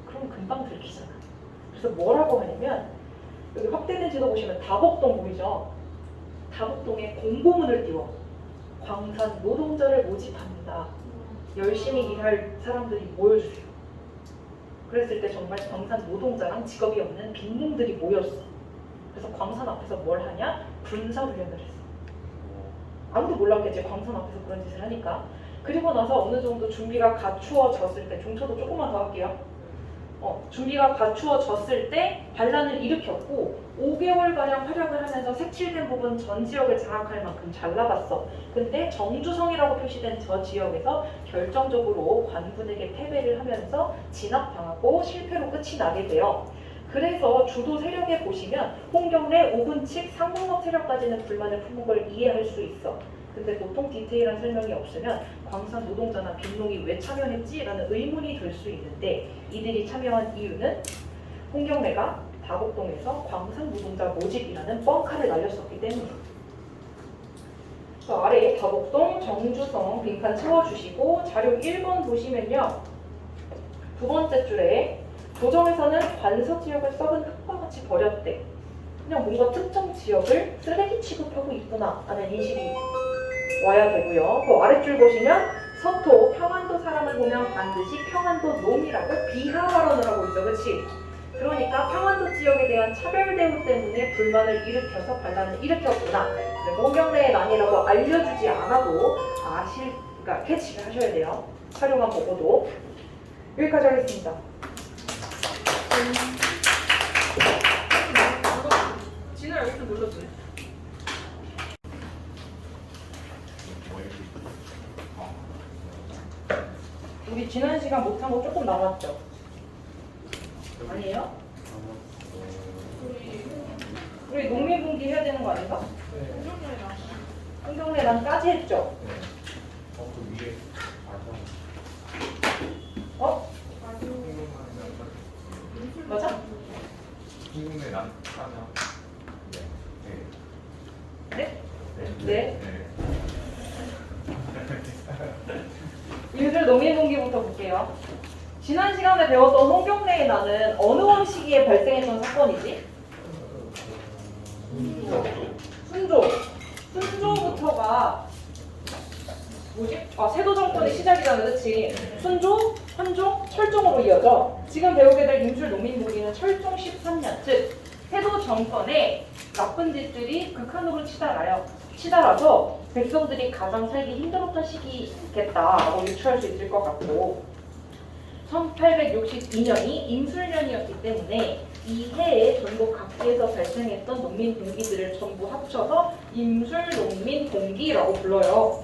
그럼 금방 들키잖아. 그래서 뭐라고 하냐면, 여기 확대된 지도 보시면 다복동 보이죠? 다복동에 공고문을 띄워 광산 노동자를 모집합니다. 열심히 일할 사람들이 모여주세요. 그랬을 때 정말 광산 노동자랑 직업이 없는 빈농들이 모였어. 그래서 광산 앞에서 뭘 하냐? 군사훈련을 했어. 아무도 몰랐겠지, 광산 앞에서 그런 짓을 하니까. 그리고 나서 어느 정도 준비가 갖추어졌을 때, 중초도 조금만 더 할게요. 준비가 갖추어졌을 때 반란을 일으켰고 5개월가량 활약을 하면서 색칠된 부분 전 지역을 장악할 만큼 잘 나갔어. 근데 정주성이라고 표시된 저 지역에서 결정적으로 관군에게 패배를 하면서 진압당하고 실패로 끝이 나게 돼요. 그래서 주도 세력에 보시면 홍경래, 오군칙, 상공업 세력까지는 불만을 품은 걸 이해할 수 있어. 근데 보통 디테일한 설명이 없으면 광산 노동자나 빈농이 왜 참여했지? 라는 의문이 들 수 있는데, 이들이 참여한 이유는 홍경래가 다복동에서 광산 노동자 모집이라는 뻥카를 날렸었기 때문이에요. 아래에 다복동, 정주성 빈칸 채워주시고 자료 1번 보시면요. 두 번째 줄에 조정에서는 관서 지역을 썩은 흙과 같이 버렸대. 그냥 뭔가 특정 지역을 쓰레기 취급하고 있구나 라는 인식이 와야 되고요. 그 아랫줄 보시면 서토, 평안도 사람을 보면 반드시 평안도 놈이라고 비하 발언을 하고 있어, 그치? 그러니까 평안도 지역에 대한 차별 대우 때문에 불만을 일으켜서 반란을 일으켰구나. 그리고 홍경래의 난이라고 알려주지 않아도 그러니까 캐치를 하셔야 돼요. 자료만 보고도. 여기까지 하겠습니다. 진아 여기 좀 눌러주네. 우리 지난 시간 못한 거 조금 남았죠? 아니에요? 우리 농민분기 해야 되는 거 아닌가? 네. 홍경래 난까지 했죠? 네. 그 위에 어? 맞아? 한국의 남자냐? 네? 네. 네. 네. 이들 농민분기부터 볼게요. 지난 시간에 배웠던 홍경래의 난은 어느 왕 시기에 발생했던 사건이지? 순조. 순조부터가 뭐지? 세도 정권의 시작이잖아, 그렇지? 순조, 한종, 철종으로 이어져. 지금 배우게 될 임술 농민분기는 철종 13년, 즉 세도 정권의 나쁜 짓들이 극한으로 치달아서 백성들이 가장 살기 힘들었던 시기겠다라고 유추할 수 있을 것 같고, 1862년이 임술년이었기 때문에 이 해에 전국 각지에서 발생했던 농민 봉기들을 전부 합쳐서 임술농민봉기라고 불러요.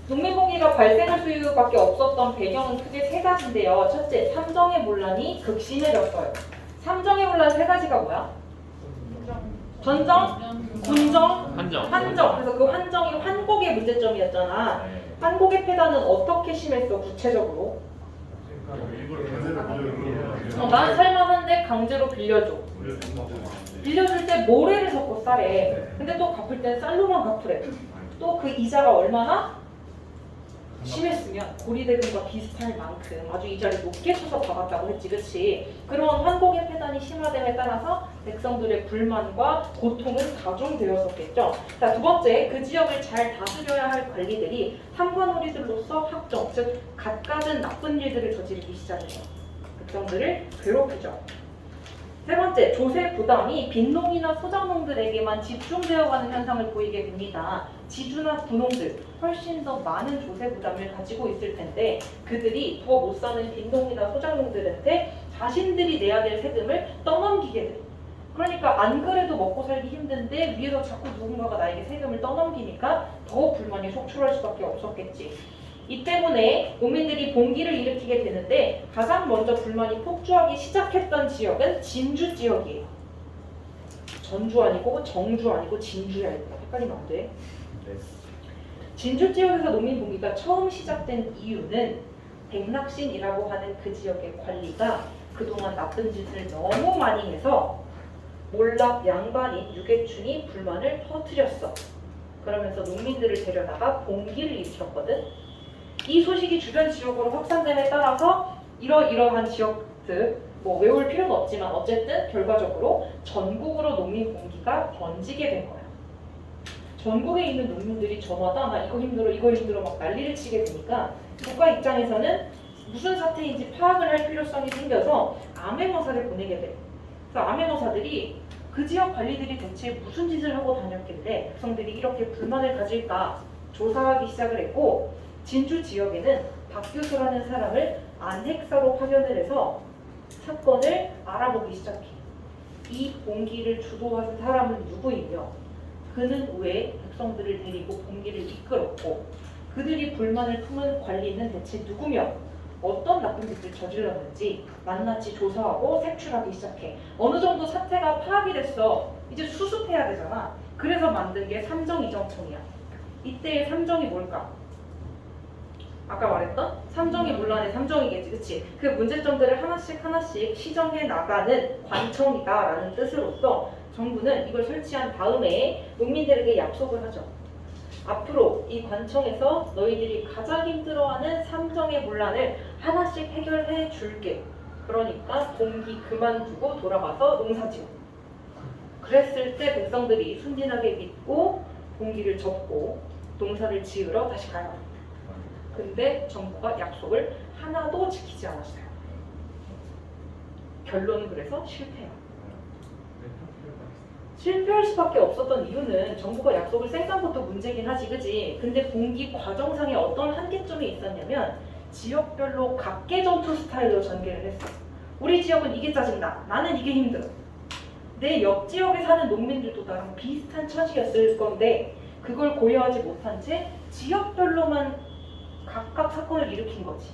농민봉기가 발생할 수밖에 없었던 배경은 크게 세 가지인데요. 첫째, 삼정의 문란이 극심해졌어요. 삼정의 문란 세 가지가 뭐야? 전정, 군정, 환정. 그래서 그 환정이 환곡의 문제점이었잖아. 환곡의 폐단은 어떻게 심했어? 구체적으로? 난 살만한데 강제로 빌려줘. 빌려줄 때 모래를 섞고 싸래. 근데 또 갚을 땐 쌀로만 갚으래. 또 그 이자가 얼마나? 심했으면 고리대금과 비슷할 만큼 아주 이자를 높게 쳐서 받았다고 했지, 그치? 그런 환곡의 폐단이 심화됨에 따라서 백성들의 불만과 고통은 가중되었었겠죠. 자, 두 번째, 그 지역을 잘 다스려야 할 관리들이 삼관오리들로서 학정, 즉 갖가진 나쁜 일들을 저지르기 시작해요. 백성들을 괴롭히죠. 세 번째, 조세 부담이 빈농이나 소작농들에게만 집중되어가는 현상을 보이게 됩니다. 지주나 분농들 훨씬 더 많은 조세 부담을 가지고 있을 텐데 그들이 더 못 사는 빈농이나 소작농들한테 자신들이 내야 될 세금을 떠넘기게 돼. 그러니까 안 그래도 먹고 살기 힘든데 위에서 자꾸 누군가가 나에게 세금을 떠넘기니까 더 불만이 속출할 수밖에 없었겠지. 이 때문에 농민들이 봉기를 일으키게 되는데 가장 먼저 불만이 폭주하기 시작했던 지역은 진주 지역이에요. 전주 아니고 정주 아니고 진주야. 헷갈리면 안 돼. 진주 지역에서 농민 봉기가 처음 시작된 이유는 백낙신이라고 하는 그 지역의 관리가 그동안 나쁜 짓을 너무 많이 해서 몰락 양반인 유계춘이 불만을 터뜨렸어. 그러면서 농민들을 데려다가 봉기를 일으켰거든. 이 소식이 주변 지역으로 확산됨에 따라서 이러한 지역들 뭐 외울 필요는 없지만 어쨌든 결과적으로 전국으로 농민 봉기가 번지게 된 거예요. 전국에 있는 농민들이 저마다 나 이거 힘들어 막 난리를 치게 되니까 국가 입장에서는 무슨 사태인지 파악을 할 필요성이 생겨서 암행어사를 보내게 돼요. 그래서 암행어사들이 그 지역 관리들이 대체 무슨 짓을 하고 다녔길래 백성들이 이렇게 불만을 가질까 조사하기 시작을 했고 진주 지역에는 박규수라는 사람을 안핵사로 파견을 해서 사건을 알아보기 시작해. 이 봉기를 주도한 사람은 누구이며 그는 왜 백성들을 데리고 봉기를 이끌었고 그들이 불만을 품은 관리는 대체 누구며 어떤 나쁜 짓을 저질렀는지 낱낱이 조사하고 색출하기 시작해. 어느 정도 사태가 파악이 됐어. 이제 수습해야 되잖아. 그래서 만든 게 삼정이정청이야. 이때의 삼정이 뭘까? 아까 말했던 삼정의 문란의 삼정이겠지, 그치? 그 문제점들을 하나씩 시정해 나가는 관청이다라는 뜻으로서 정부는 이걸 설치한 다음에 농민들에게 약속을 하죠. 앞으로 이 관청에서 너희들이 가장 힘들어하는 삼정의 문란을 하나씩 해결해 줄게. 그러니까 봉기 그만두고 돌아가서 농사지어. 그랬을 때 백성들이 순진하게 믿고 봉기를 접고 농사를 지으러 다시 가요. 근데 정부가 약속을 하나도 지키지 않았어요. 결론은 그래서 실패해요. 실패할 수밖에 없었던 이유는 정부가 약속을 쌩깐 것도 문제긴 하지, 그지? 근데 봉기 과정상에 어떤 한계점이 있었냐면 지역별로 각계 전투 스타일로 전개를 했어. 우리 지역은 이게 짜증나. 나는 이게 힘들어. 내 옆 지역에 사는 농민들도 나랑 비슷한 처지였을 건데 그걸 고려하지 못한 채 지역별로만 각각 사건을 일으킨 거지.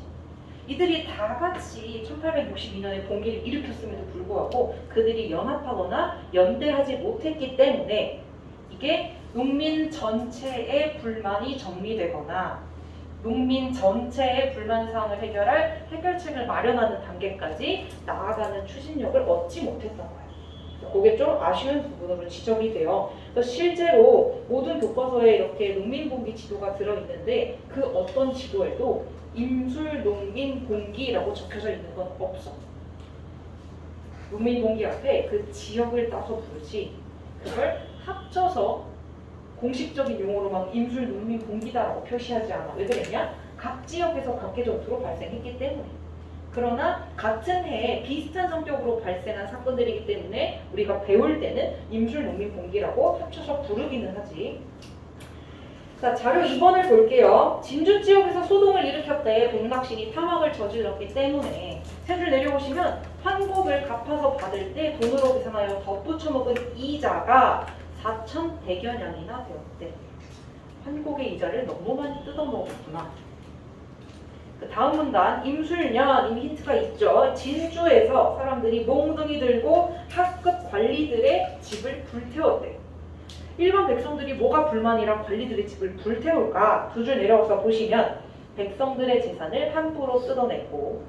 이들이 다 같이 1862년에 봉기를 일으켰음에도 불구하고 그들이 연합하거나 연대하지 못했기 때문에 이게 농민 전체의 불만이 정리되거나 농민 전체의 불만사항을 해결할 해결책을 마련하는 단계까지 나아가는 추진력을 얻지 못했던 거예요. 그게 좀 아쉬운 부분으로 지적이 돼요. 그래서 실제로 모든 교과서에 이렇게 농민봉기 지도가 들어있는데 그 어떤 지도에도 임술농민봉기라고 적혀져 있는 건 없어. 농민봉기 앞에 그 지역을 따서 부르지 그걸 합쳐서 공식적인 용어로 막 임술농민봉기다라고 표시하지 않아. 왜 그랬냐? 각 지역에서 각계 전투로 발생했기 때문에. 그러나 같은 해에 비슷한 성격으로 발생한 사건들이기 때문에 우리가 배울 때는 임술농민봉기라고 합쳐서 부르기는 하지. 자, 자료 2번을 볼게요. 진주 지역에서 소동을 일으켰대. 백낙신이 탐악을 저질렀기 때문에 세 줄 내려오시면 환곡을 갚아서 받을 때 돈으로 계산하여 덧붙여 먹은 이자가 4,100여냥이나 되었대. 환곡의 이자를 너무 많이 뜯어먹었구나. 그 다음 문단 임술년, 이미 힌트가 있죠. 진주에서 사람들이 몽둥이 들고 하급 관리들의 집을 불태웠대. 일반 백성들이 뭐가 불만이라 관리들의 집을 불태울까? 두 줄 내려와서 보시면 백성들의 재산을 함부로 뜯어냈고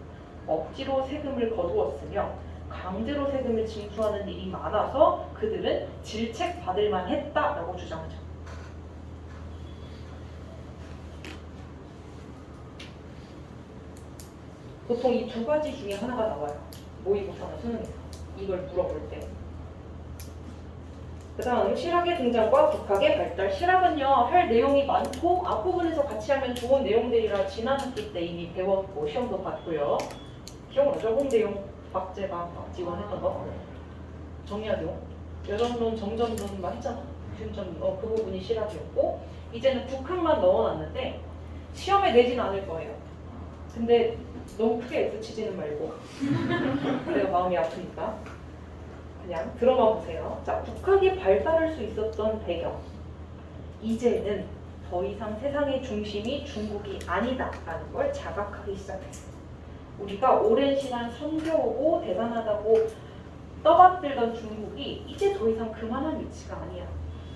억지로 세금을 거두었으며 강제로 세금을 징수하는 일이 많아서 그들은 질책받을 만했다라고 주장하죠. 보통 이 두 가지 중에 하나가 나와요. 모의고사나 수능에서 이걸 물어볼 때. 그 다음 실학의 등장과 국학의 발달. 실학은요 할 내용이 많고 앞부분에서 같이 하면 좋은 내용들이라 지난 학기 때 이미 배웠고 시험도 봤고요. 기억나죠? 홍대용, 박재방, 박지원 했던 거. 정리하죠. 여전론, 정전론 막 했잖아. 균전, 그 부분이 실학이었고 이제는 국학만 넣어놨는데 시험에 내진 않을 거예요. 근데 너무 크게 X치지는 말고 내가 마음이 아프니까 그냥 들어만 보세요. 자, 국학이 발달할 수 있었던 배경. 이제는 더 이상 세상의 중심이 중국이 아니다라는 걸 자각하기 시작했어요. 우리가 오랜 시간 섬겨오고 대단하다고 떠받들던 중국이 이제 더 이상 그만한 위치가 아니야.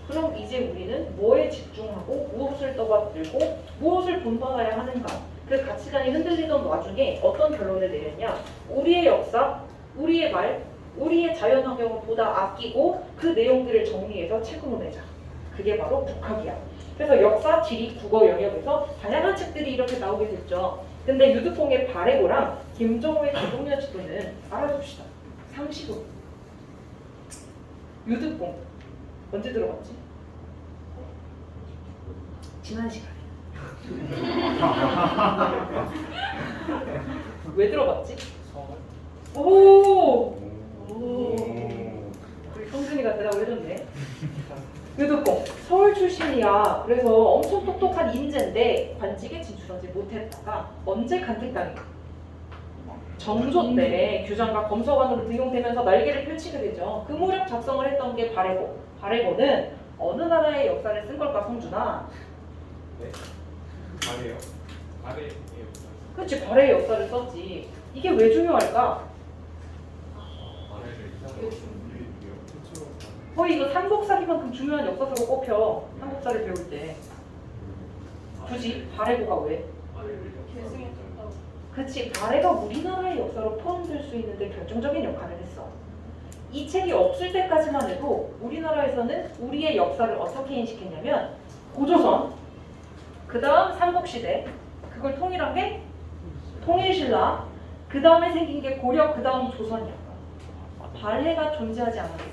그럼 이제 우리는 뭐에 집중하고 무엇을 떠받들고 무엇을 본받아야 하는가? 그 가치관이 흔들리던 와중에 어떤 결론을 내렸냐? 우리의 역사, 우리의 말, 우리의 자연환경을 보다 아끼고 그 내용들을 정리해서 책으로 내자. 그게 바로 국학이야. 그래서 역사, 지리, 국어 영역에서 다양한 책들이 이렇게 나오게 됐죠. 근데 유드뽕의 발해고랑 김정호의 대동여 지도는 알아둡시다. 상식으로. 유드뽕 언제 들어갔지? 지난 시간에. 왜 들어봤지? 서울? 오! 우리 성준이가 대답을 해줬네. 유독공 서울 출신이야. 그래서 엄청 똑똑한 인재인데 관직에 진출하지 못했다가 언제 간택당해? 정조 때 규장과 검서관으로 등용되면서 날개를 펼치게 되죠. 그 무렵 작성을 했던 게 발해고. 발해고는 어느 나라의 역사를 쓴 걸까, 성준아? 네? 아래요? 아래예요. 그렇지, 발해의 역사를 썼지. 이게 왜 중요할까? 아래를 이상하게 준비해요. 거의 이거 삼국사기만큼 중요한 역사서로 꼽혀. 삼국사를 배울 때. 굳이 발해고가 왜? 그치, 발해가 우리나라의 역사로 포함될 수 있는데 결정적인 역할을 했어. 이 책이 없을 때까지만 해도 우리나라에서는 우리의 역사를 어떻게 인식했냐면 고조선, 그 다음 삼국시대, 그걸 통일한 게 통일신라, 그 다음에 생긴 게 고려, 그 다음 조선이야. 발해가 존재하지 않았어.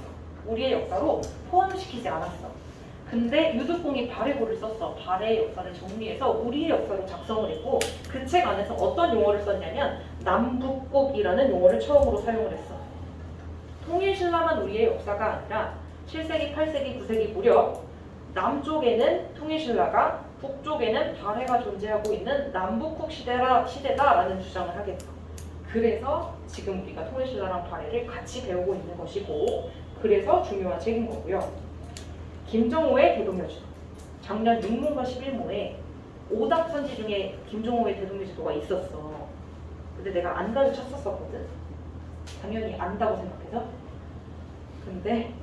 우리의 역사로 포함시키지 않았어. 근데 유드뽕이 발해고를 썼어. 발해의 역사를 정리해서 우리의 역사로 작성을 했고 그 책 안에서 어떤 용어를 썼냐면 남북국이라는 용어를 처음으로 사용을 했어. 통일신라만 우리의 역사가 아니라 7세기, 8세기, 9세기 무렵 남쪽에는 통일신라가 북쪽에는 발해가 존재하고 있는 남북국 시대다라는 주장을 하겠죠. 그래서 지금 우리가 통일신라랑 발해를 같이 배우고 있는 것이고 그래서 중요한 책인 거고요. 김정호의 대동여지도. 작년 6문과 11모에 오답선지 중에 김정호의 대동여지도가 있었어. 근데 내가 안 가르쳤었거든. 당연히 안다고 생각해서. 근데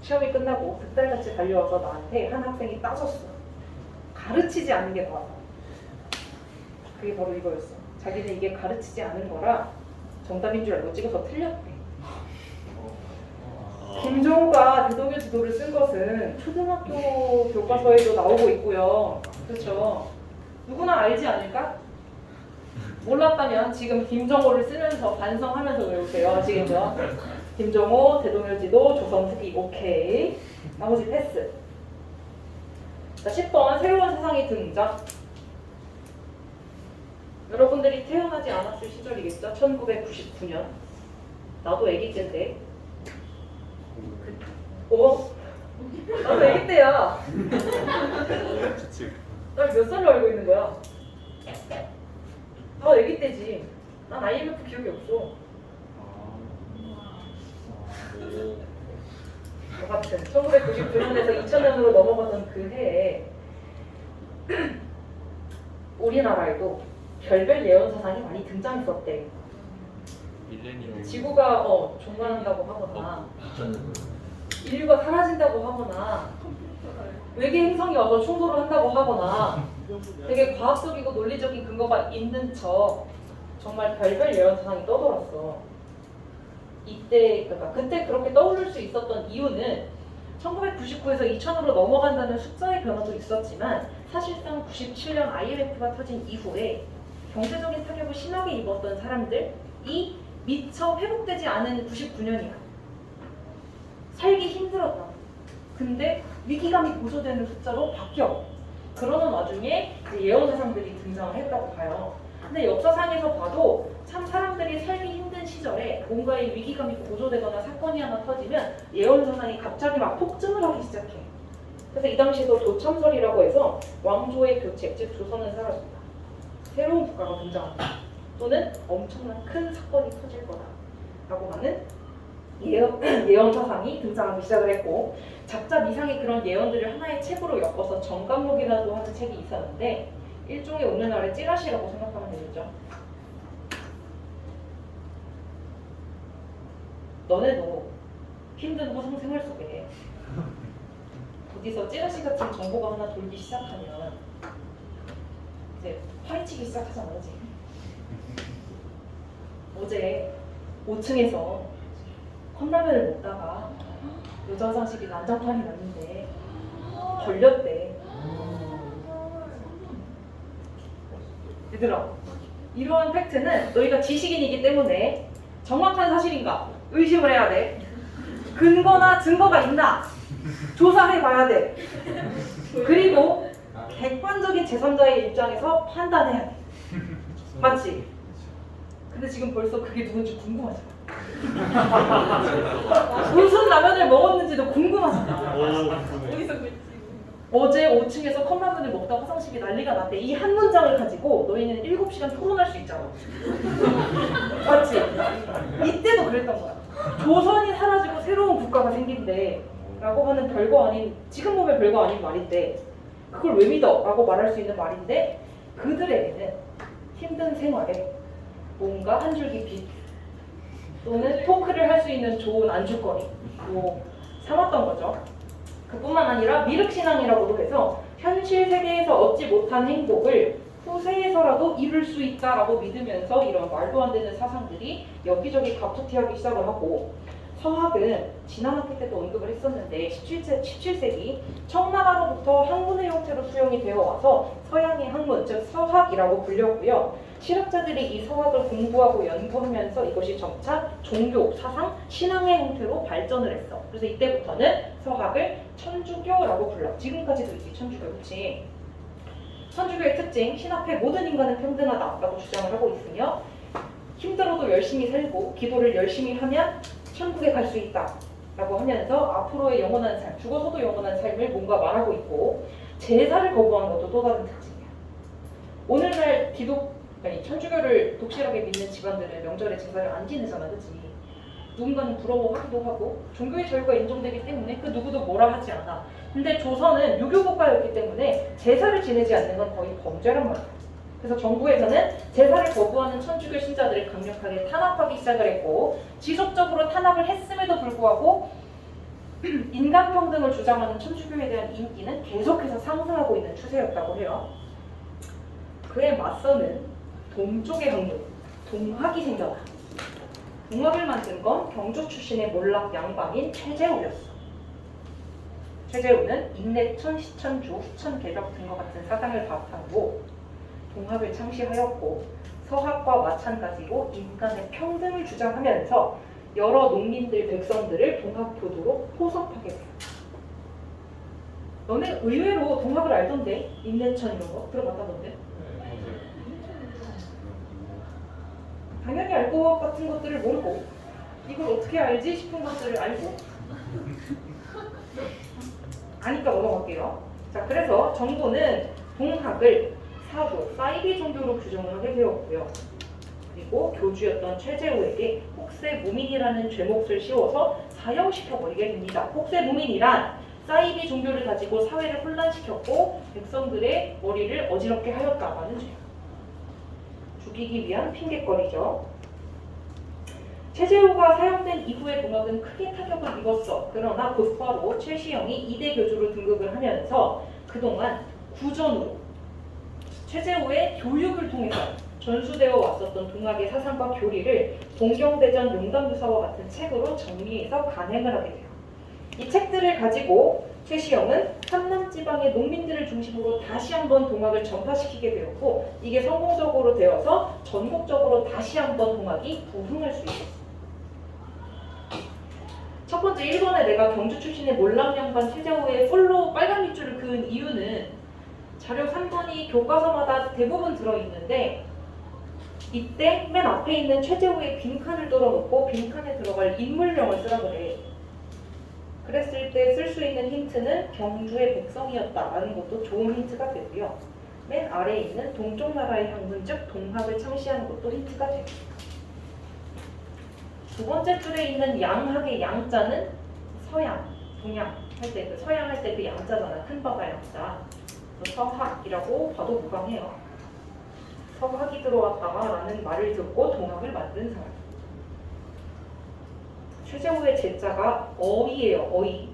시험이 끝나고 득달같이 달려와서 나한테 한 학생이 따졌어. 가르치지 않는 게 나왔다. 그게 바로 이거였어. 자기는 이게 가르치지 않은 거라 정답인 줄 알고 찍어서 틀렸대. 김정호가 대동여 지도를 쓴 것은 초등학교 교과서에도 나오고 있고요. 그렇죠. 누구나 알지 않을까? 몰랐다면 지금 김정호를 쓰면서 반성하면서 외우세요. 아시겠죠? 김정호, 대동여 지도, 조선 특기 오케이. 나머지 패스. 자, 10번 새로운 세상이 등장. 여러분들이 태어나지 않았을 시절이겠죠? 1999년. 나도 아기 때인데. 나도 애기 때야. 지금. 날 몇 살로 알고 있는 거야? 나 애기 때지. 난 IMF 기억이 없어. 여하튼 1999년에서 2000년으로 넘어가던 그 해에 우리나라에도 별별 예언 사상이 많이 등장했었대. 밀레니엄. 지구가 종말한다고 하거나 인류가 사라진다고 하거나 외계 행성이 와서 충돌을 한다고 하거나 되게 과학적이고 논리적인 근거가 있는 척 정말 별별 예언 사상이 떠돌았어. 그러니까 그때 그렇게 떠오를 수 있었던 이유는 1999에서 2000으로 넘어간다는 숫자의 변화도 있었지만 사실상 97년 IMF가 터진 이후에 경제적인 타격을 심하게 입었던 사람들이 미처 회복되지 않은 99년이야. 살기 힘들었다. 근데 위기감이 고조되는 숫자로 바뀌어. 그러는 와중에 예언 사상들이 등장을 했다고 봐요. 근데 역사상에서 봐도 참 사람들이 살기 힘든 시절에 뭔가의 위기감이 고조되거나 사건이 하나 터지면 예언 사상이 갑자기 막 폭증을 하기 시작해. 그래서 이 당시에도 도참설이라고 해서 왕조의 교체, 즉 조선은 사라진다. 새로운 국가가 등장한다. 또는 엄청난 큰 사건이 터질 거다. 라고 하는 예언 사상이 등장하기 시작을 했고 작자 미상의 그런 예언들을 하나의 책으로 엮어서 정감록이라고 하는 책이 있었는데 일종의 오늘날의 찌라시라고 생각하면 되겠죠. 너네도 힘든 화성 생활 속에 어디서 찌라시 같은 정보가 하나 돌기 시작하면 이제 파헤치기 시작하잖아, 그지? 어제 5층에서 컵라면을 먹다가 여자 화장실이 난장판이 났는데 걸렸대. 얘들아, 이러한 팩트는 너희가 지식인이기 때문에 정확한 사실인가 의심을 해야 돼. 근거나 증거가 있나 조사해봐야 돼. 그리고 객관적인 제3자의 입장에서 판단해야 돼. 맞지? 근데 지금 벌써 그게 누군지 궁금하잖아. 무슨 라면을 먹었는지도 궁금하잖아. 어디서 그랬지? 어제 5층에서 컵라면을 먹다 화장실이 난리가 났대. 이 한 문장을 가지고 너희는 7시간 토론할 수 있잖아. 맞지? 이때도 그랬던 거야. 조선이 사라지고 새로운 국가가 생긴대 라고 하는 별거 아닌, 지금 보면 별거 아닌 말인데 그걸 왜 믿어? 라고 말할 수 있는 말인데 그들에게는 힘든 생활에 뭔가 한 줄기 빛 또는 토크를 할 수 있는 좋은 안주거리 삼았던 거죠. 그뿐만 아니라 미륵신앙이라고도 해서 현실 세계에서 얻지 못한 행복을 후세에서라도 이룰 수 있다라고 믿으면서 이런 말도 안 되는 사상들이 여기저기 갑툭튀하기 시작을 하고 서학은 지난 학기 때도 언급을 했었는데 17세기 청나라로부터 학문의 형태로 수용이 되어 와서 서양의 학문, 즉 서학이라고 불렸고요. 실학자들이 이 서학을 공부하고 연구하면서 이것이 점차 종교, 사상, 신앙의 형태로 발전을 했어. 그래서 이때부터는 서학을 천주교라고 불러. 지금까지도 있지, 천주교. 그렇지? 천주교의 특징, 신 앞에 모든 인간은 평등하다라고 주장을 하고 있으며 힘들어도 열심히 살고 기도를 열심히 하면 천국에 갈 수 있다라고 하면서 앞으로의 영원한 삶, 죽어서도 영원한 삶을 뭔가 말하고 있고 제사를 거부하는 것도 또 다른 특징이야. 오늘날 천주교를 독실하게 믿는 집안들은 명절에 제사를 안 지내잖아, 그치? 누군가는 부러워하기도 하고 종교의 자유가 인정되기 때문에 그 누구도 뭐라 하지 않아. 근데 조선은 유교국가였기 때문에 제사를 지내지 않는 건 거의 범죄란 말이야. 그래서 정부에서는 제사를 거부하는 천주교 신자들을 강력하게 탄압하기 시작을 했고 지속적으로 탄압을 했음에도 불구하고 인간평등을 주장하는 천주교에 대한 인기는 계속해서 상승하고 있는 추세였다고 해요. 그에 맞서는 동쪽의 학문, 동학이 생겨나. 동학을 만든 건 경주 출신의 몰락 양반인 최재우였어. 최재우는 인내천, 시천주, 후천개벽 등과 같은 사상을 바탕으로 동학을 창시하였고 서학과 마찬가지로 인간의 평등을 주장하면서 여러 농민들, 백성들을 동학교도로 포섭하게 돼요. 너네 의외로 동학을 알던데? 인내천 이런 거 들어봤다던데? 당연히 알 것 같은 것들을 모르고 이걸 어떻게 알지 싶은 것들을 알고 아니까 넘어갈게요. 자, 그래서 정부는 동학을 사조, 사이비 종교로 규정을 하게 되었고요. 그리고 교주였던 최재우에게 혹세무민이라는 죄목을 씌워서 사형시켜버리게 됩니다. 혹세무민이란 사이비 종교를 가지고 사회를 혼란시켰고 백성들의 머리를 어지럽게 하였다라는 죄. 죽이기 위한 핑계거리죠. 최재우가 사형된 이후의 동학은 크게 타격을 입었어. 그러나 곧바로 최시영이 2대 교주로 등극을 하면서 그동안 구전으로 최재우의 교육을 통해서 전수되어 왔었던 동학의 사상과 교리를 동경대전 용담유사와 같은 책으로 정리해서 간행을 하게 돼요. 이 책들을 가지고 최시영은 삼남 지방의 농민들을 중심으로 다시 한번 동학을 전파시키게 되었고 이게 성공적으로 되어서 전국적으로 다시 한번 동학이 부흥할 수 있었어요. 첫 번째 1번에 내가 경주 출신의 몰랑양반 최재우의 폴로 빨간 밑줄을 그은 이유는 자료 3번이 교과서마다 대부분 들어있는데 이때 맨 앞에 있는 최재우의 빈칸을 뚫어놓고 빈칸에 들어갈 인물명을 쓰라 그래. 그랬을 때 쓸 수 있는 힌트는 경주의 백성이었다라는 것도 좋은 힌트가 되고요. 맨 아래에 있는 동쪽 나라의 향문 즉 동학을 창시하는 것도 힌트가 됩니다. 두 번째 줄에 있는 양학의 양자는 서양, 동양 할 때 그 서양 할 때 그 양자잖아. 큰 바가 양자. 서학이라고 봐도 무방해요. 서학이 들어왔다라는 말을 듣고 동학을 만든 사람. 최재우의 제자가 어이예요. 어이.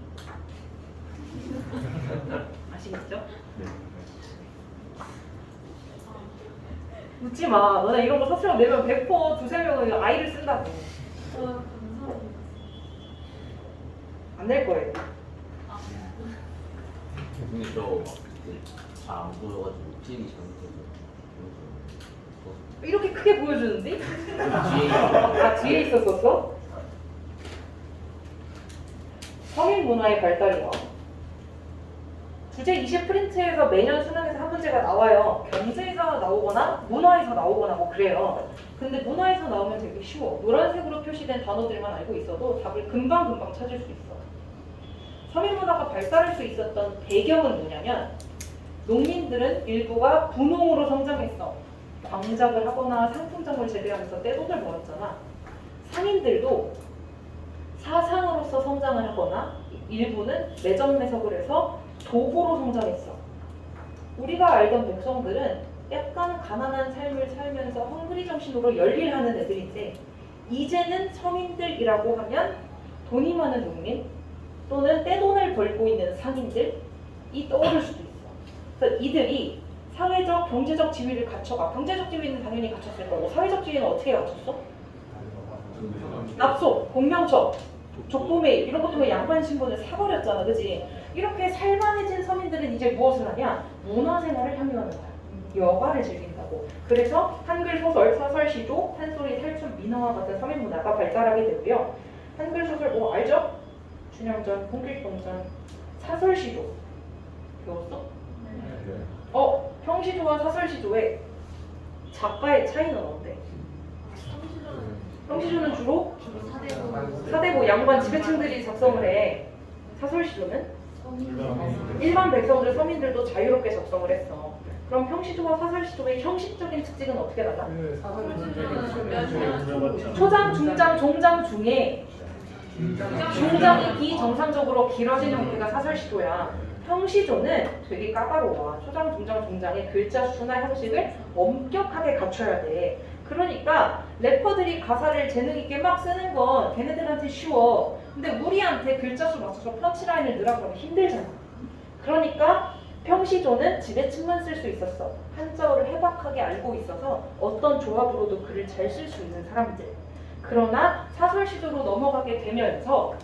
아시겠죠? 웃지 마. 너네 이런 거 서술형 내면 100% 두세 명은 아이를 쓴다고. 안 낼 거예요. 근데 저 잘안 보여가지고 찍기 잘못해서 이렇게 크게 보여주는데? 뒤에 아, 뒤에 있었었어? 서민 문화의 발달이요. 주제 20프린트에서 매년 수능에서 한 문제가 나와요. 경제에서 나오거나 문화에서 나오거나 뭐 그래요. 근데 문화에서 나오면 되게 쉬워. 노란색으로 표시된 단어들만 알고 있어도 답을 금방금방 찾을 수 있어. 서민 문화가 발달할 수 있었던 배경은 뭐냐면 농민들은 일부가 분홍으로 성장했어. 광작을 하거나 상품점을 재배하면서 떼돈을 벌었잖아. 상인들도 사상으로서 성장을 하거나 일부는 매점매석을 해서 도구로 성장했어. 우리가 알던 백성들은 약간 가난한 삶을 살면서 헝그리 정신으로 열일하는 애들인데 이제는 서민들이라고 하면 돈이 많은 농민 또는 떼돈을 벌고 있는 상인들이 떠오를 수도 있어. 그래서 이들이 사회적, 경제적 지위를 갖춰가. 경제적 지위는 당연히 갖췄을 거고 사회적 지위는 어떻게 갖췄어? 납소, 공명처, 족보매입 이런 것 때문에 양반 신분을 사버렸잖아. 그지? 이렇게 살만해진 서민들은 이제 무엇을 하냐? 문화생활을 향유하는 거야. 여가를 즐긴다고. 그래서 한글 소설, 사설, 시조, 판소리, 탈춤, 민화와 같은 서민 문화가 발달하게 되고요. 한글 소설 뭐 알죠? 춘향전, 홍길동전, 사설, 시조 배웠어? 평시조와 사설시조의 작가의 차이는 어때? 평시조는 주로 사대부 양반 지배층들이 작성을 해. 사설시조는 일반 백성들, 서민들도 자유롭게 작성을 했어. 그럼 평시조와 사설시조의 형식적인 특징은 어떻게 달라? 초장, 중장, 종장 중에 중장이 비정상적으로 길어진 형태가 사설시조야. 평시조는 되게 까다로워. 초장, 중장, 종장의 글자 수나 형식을 엄격하게 갖춰야 돼. 그러니까 래퍼들이 가사를 재능 있게 막 쓰는 건 걔네들한테 쉬워. 근데 우리한테 글자 수 맞춰서 펀치라인을 넣으라 그러면 힘들잖아. 그러니까 평시조는 지배층만 쓸 수 있었어. 한자어를 해박하게 알고 있어서 어떤 조합으로도 글을 잘 쓸 수 있는 사람들. 그러나 사설시조로 넘어가게 되면서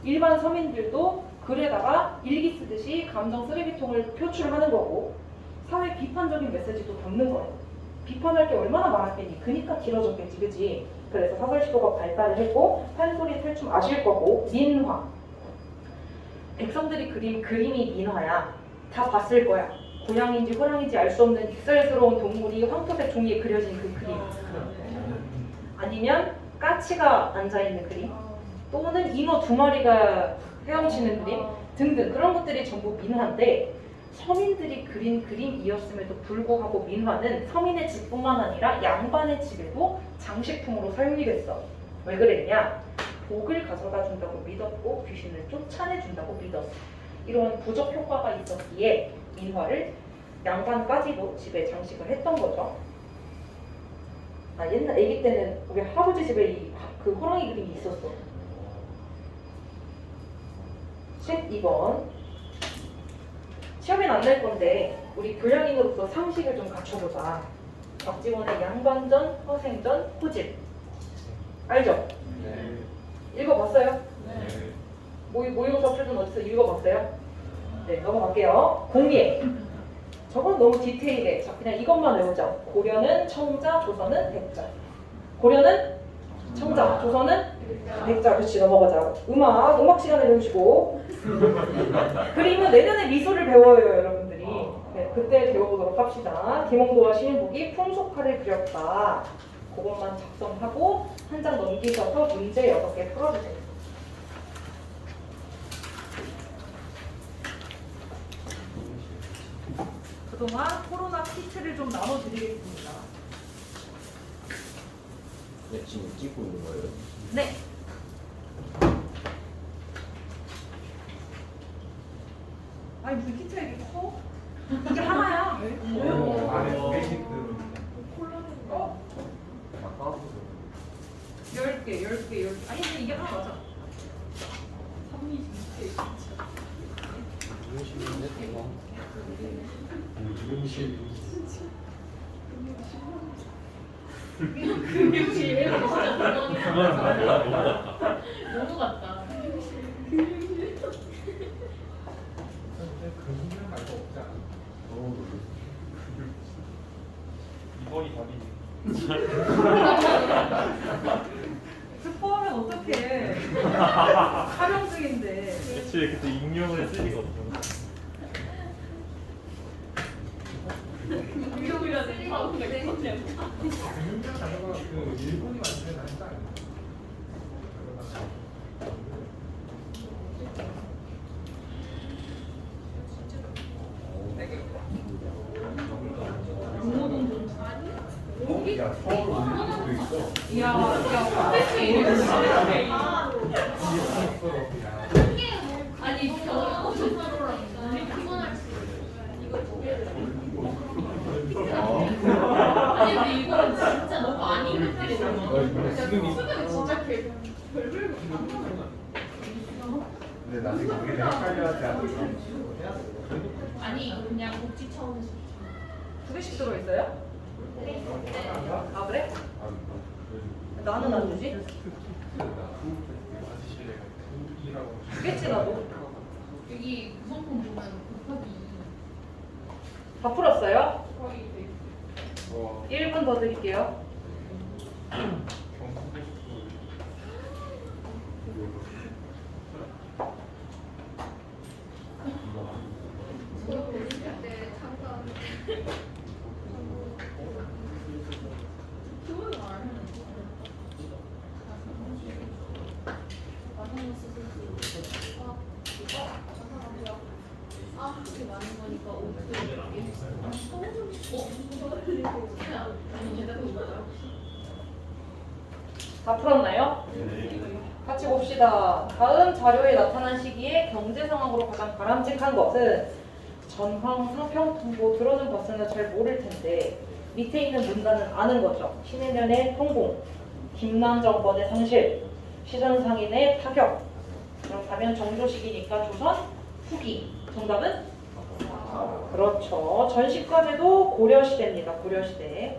일반 서민들도 글에다가 일기 쓰듯이 감정 쓰레기통을 표출하는 거고 사회 비판적인 메시지도 담는 거예요. 비판할 게 얼마나 많았겠니? 그니까 길어졌겠지, 그지? 그래서 사설시도가 발달을 했고 판소리, 탈춤 아실 거고 민화. 백성들이 그린 그림이 민화야. 다 봤을 거야. 고양인지 호랑인지 알 수 없는 익살스러운 동물이 황토색 종이에 그려진 그 그림. 아니면 까치가 앉아있는 그림. 또는 잉어 2마리가 헤엄치는 그림. 등등 그런 것들이 전부 민화인데 서민들이 그린 그림이었음에도 불구하고 민화는 서민의 집뿐만 아니라 양반의 집에도 장식품으로 사용이 됐어. 왜 그랬냐? 복을 가져다 준다고 믿었고 귀신을 쫓아내준다고 믿었어. 이런 부적 효과가 있었기에 민화를 양반까지도 집에 장식을 했던 거죠. 옛날 아기 때는 우리 할아버지 집에 그 호랑이 그림이 있었어. 12번 시험엔 안 낼 건데 우리 교양인으로서 상식을 좀 갖춰보자. 박지원의 양반전, 허생전, 호집 알죠? 네. 읽어봤어요? 네. 모의고사 풀던 어디서 읽어봤어요? 네, 넘어갈게요. 공예. 저건 너무 디테일해. 자, 그냥 이것만 외우자. 고려는 청자, 조선은 백자. 고려는 청자, 조선은 백자. 그렇지, 넘어가자. 음악 시간에 배우시고. 그림은 내년에 미술을 배워요, 여러분들이. 네, 그때 배워보도록 합시다. 김홍도와 신인복이 풍속화를 그렸다. 그것만 작성하고 한 장 넘기셔서 문제 6개 풀어주세요. 그동안 코로나 키트를 좀 나눠드리겠습니다. 네, 지금 찍고 있는 거예요? 네. 아니 무슨 키트가 이렇게 커? 이게 하나야. 안에 베이직들은 어? 10개. 아니 근데 이게 하나 맞아. 너무 같다. 그 순간 말고 없지 않아? 2번이 답이지. 스포하면 어떡해. 촬영 중인데. 애초에 그때 익명을 쓸 리가 없어. 유형이라 생각하고 있는데. 금융장 단어가 그 일본이 만드는 한자 아니야? 야, 서울 올림픽도 있어. 야. 아니 이거 우리 피곤할 수 아니 근데 이거는 진짜 너무 많이 힘들잖아. 수능 진짜 별별 근데 나중에 우리 헷갈려 하지 않을까? 아니 그냥 복지 차원에서 2개씩 들어있어요? 아 그래? 나는 안 주지? 주겠지 나도. 여기 구성품 보면 곱하기 다 풀었어요? 곱하기 돼 있어. 1분 더 드릴게요. 이렇게 많은 거니까 어떻게 다 풀었나요? 같이 봅시다. 다음 자료에 나타난 시기에 경제 상황으로 가장 바람직한 것은 전황 상평통보 들어는 봤으나 잘 모를 텐데 밑에 있는 문단은 아는 거죠. 신해년의 통공, 김남정권의 상실, 시전상인의 타격. 그렇다면 정조 시기니까 조선 후기. 정답은? 그렇죠. 전시까지도 고려시대입니다. 고려시대.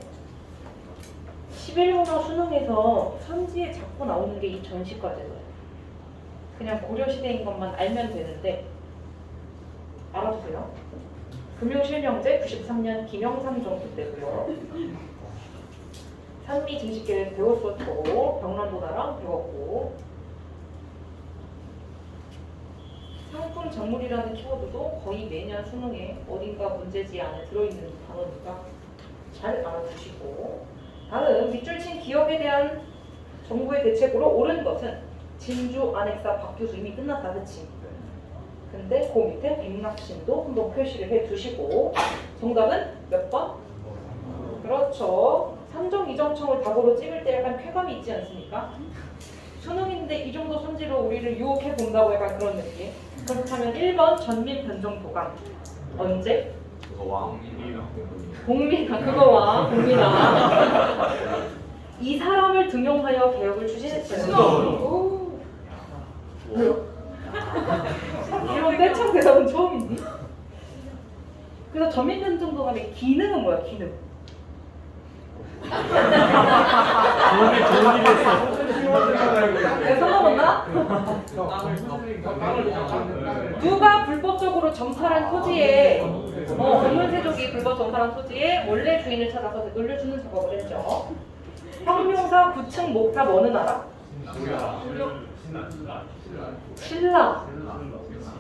11문화 수능에서 선지에 자꾸 나오는 게 이 전시과제예요. 그냥 고려시대인 것만 알면 되는데 알아두세요. 금융실명제 93년 김영삼 정부 때고요. 산미 증식계획 배웠었고 병란도나랑 배웠고 상품 작물이라는 키워드도 거의 매년 수능에 어딘가 문제지 안에 들어있는 단어니까 잘 알아두시고 다음 밑줄 친 기업에 대한 정부의 대책으로 옳은 것은 진주 안핵사 박교수 이미 끝났다 그치? 근데 그 밑에 백낙신도 한번 표시를 해두시고 정답은 몇 번? 그렇죠. 삼정 이정청을 답으로 찍을 때 약간 쾌감이 있지 않습니까? 수능인데 이 정도 손지로 우리를 유혹해 본다고 약간 그런 느낌. 그렇다면 1번 전민 변정도감 언제? 그거 왕. 공민아 그거와 공민아 이 사람을 등용하여 개혁을 추진했어요. 이런 떼창 대답은 처음이니? 그래서 전민 변정도감의 기능은 뭐야? 기능. 좋은 일 했어. 내가 써먹었나? 누가 불법적으로 점탈한 토지에 건물세족이 불법 점탈한 토지에 원래 주인을 찾아서 돌려주는 작업을 했죠. 형용사 구층 목탑 어느 나라? 신라.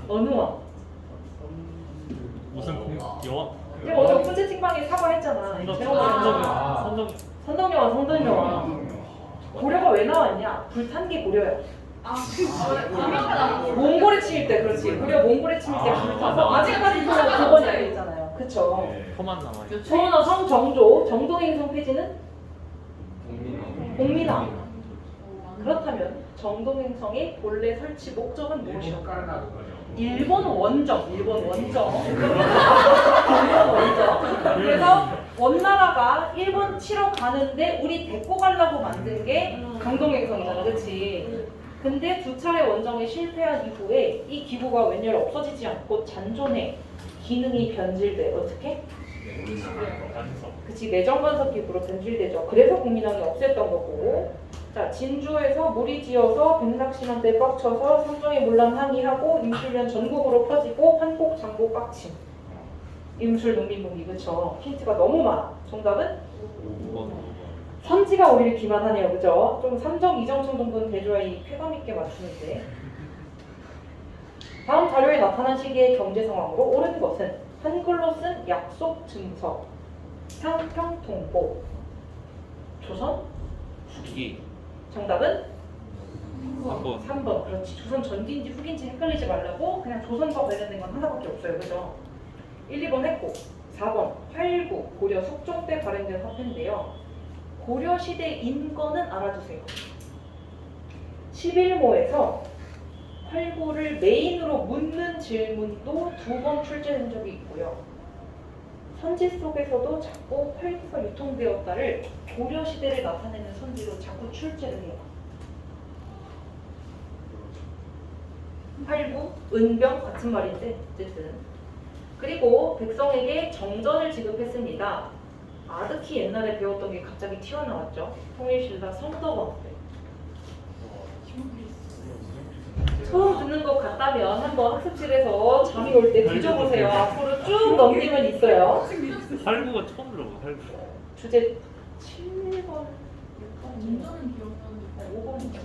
어느 왕? 무슨 여왕? 내가 어제 오픈 채팅방에 사과했잖아. 선덕여왕, 성덕여왕. 고려가 왜 나왔냐? 불탄 게 고려야. 몽골에 침입 때 그렇지. 고려 몽골에 침입 때 불타서 아직까지도 그건이 알려있잖아요. 그쵸? 혀만 남아요. 조은어 성정조, 정동행성 폐지는 공민왕. 그렇다면 정동행성의 본래 설치 목적은 무엇이었을까? 일본 원정. 일본 원정. 그래서 원나라가 일본 치러 가는데 우리 데리고 가려고 만든 게 강동행성이잖아, 그렇지? 근데 두 차례 원정에 실패한 이후에 이 기구가 웬열 없어지지 않고 잔존해. 기능이 변질돼. 어떻게? 그치, 내정건설 기구로 변질되죠. 그래서 국민왕이 없앴던 거고. 자, 진주에서 무리 지어서 백낙신한테 빡쳐서 삼정의 문란 항의하고 임술련 전국으로 퍼지고 한국 장고 빡침. 임술 농민분기 그쵸? 힌트가 너무 많아. 정답은? 선지가 오히려 기만하네요, 그죠? 좀 삼정 이정청 정도는 대조하이 쾌감 있게 맞추는데. 다음 자료에 나타난 시기의 경제 상황으로 옳은 것은 한글로 쓴 약속 증서, 상평통보, 조선 후기. 정답은? 3번. 3번. 그렇지. 조선 전기인지 후기인지 헷갈리지 말라고 그냥 조선과 관련된 건 하나밖에 없어요. 그죠? 1, 2번 했고 4번 활구 고려 숙종 때 발행된 화폐인데요. 고려 시대 인건은 알아두세요. 11모에서 활구를 메인으로 묻는 질문도 2번 출제된 적이 있고요. 선지 속에서도 자꾸 활구가 유통되었다를 고려 시대를 나타내는 선지로 자꾸 출제를 해요. 활구, 은병 같은 말인데 어쨌든. 그리고 백성에게 정전을 지급했습니다. 아득히 옛날에 배웠던 게 갑자기 튀어나왔죠. 통일신라 성덕왕 때. 처음 듣는 것 같다면 한번 학습실에서 잠이 올 때 뒤져보세요. 앞으로 쭉 넘기면 있어요. 할구가 처음 들어봐. 할구. 주제 7번, 6번, 운전은 기억나는데 5번이죠.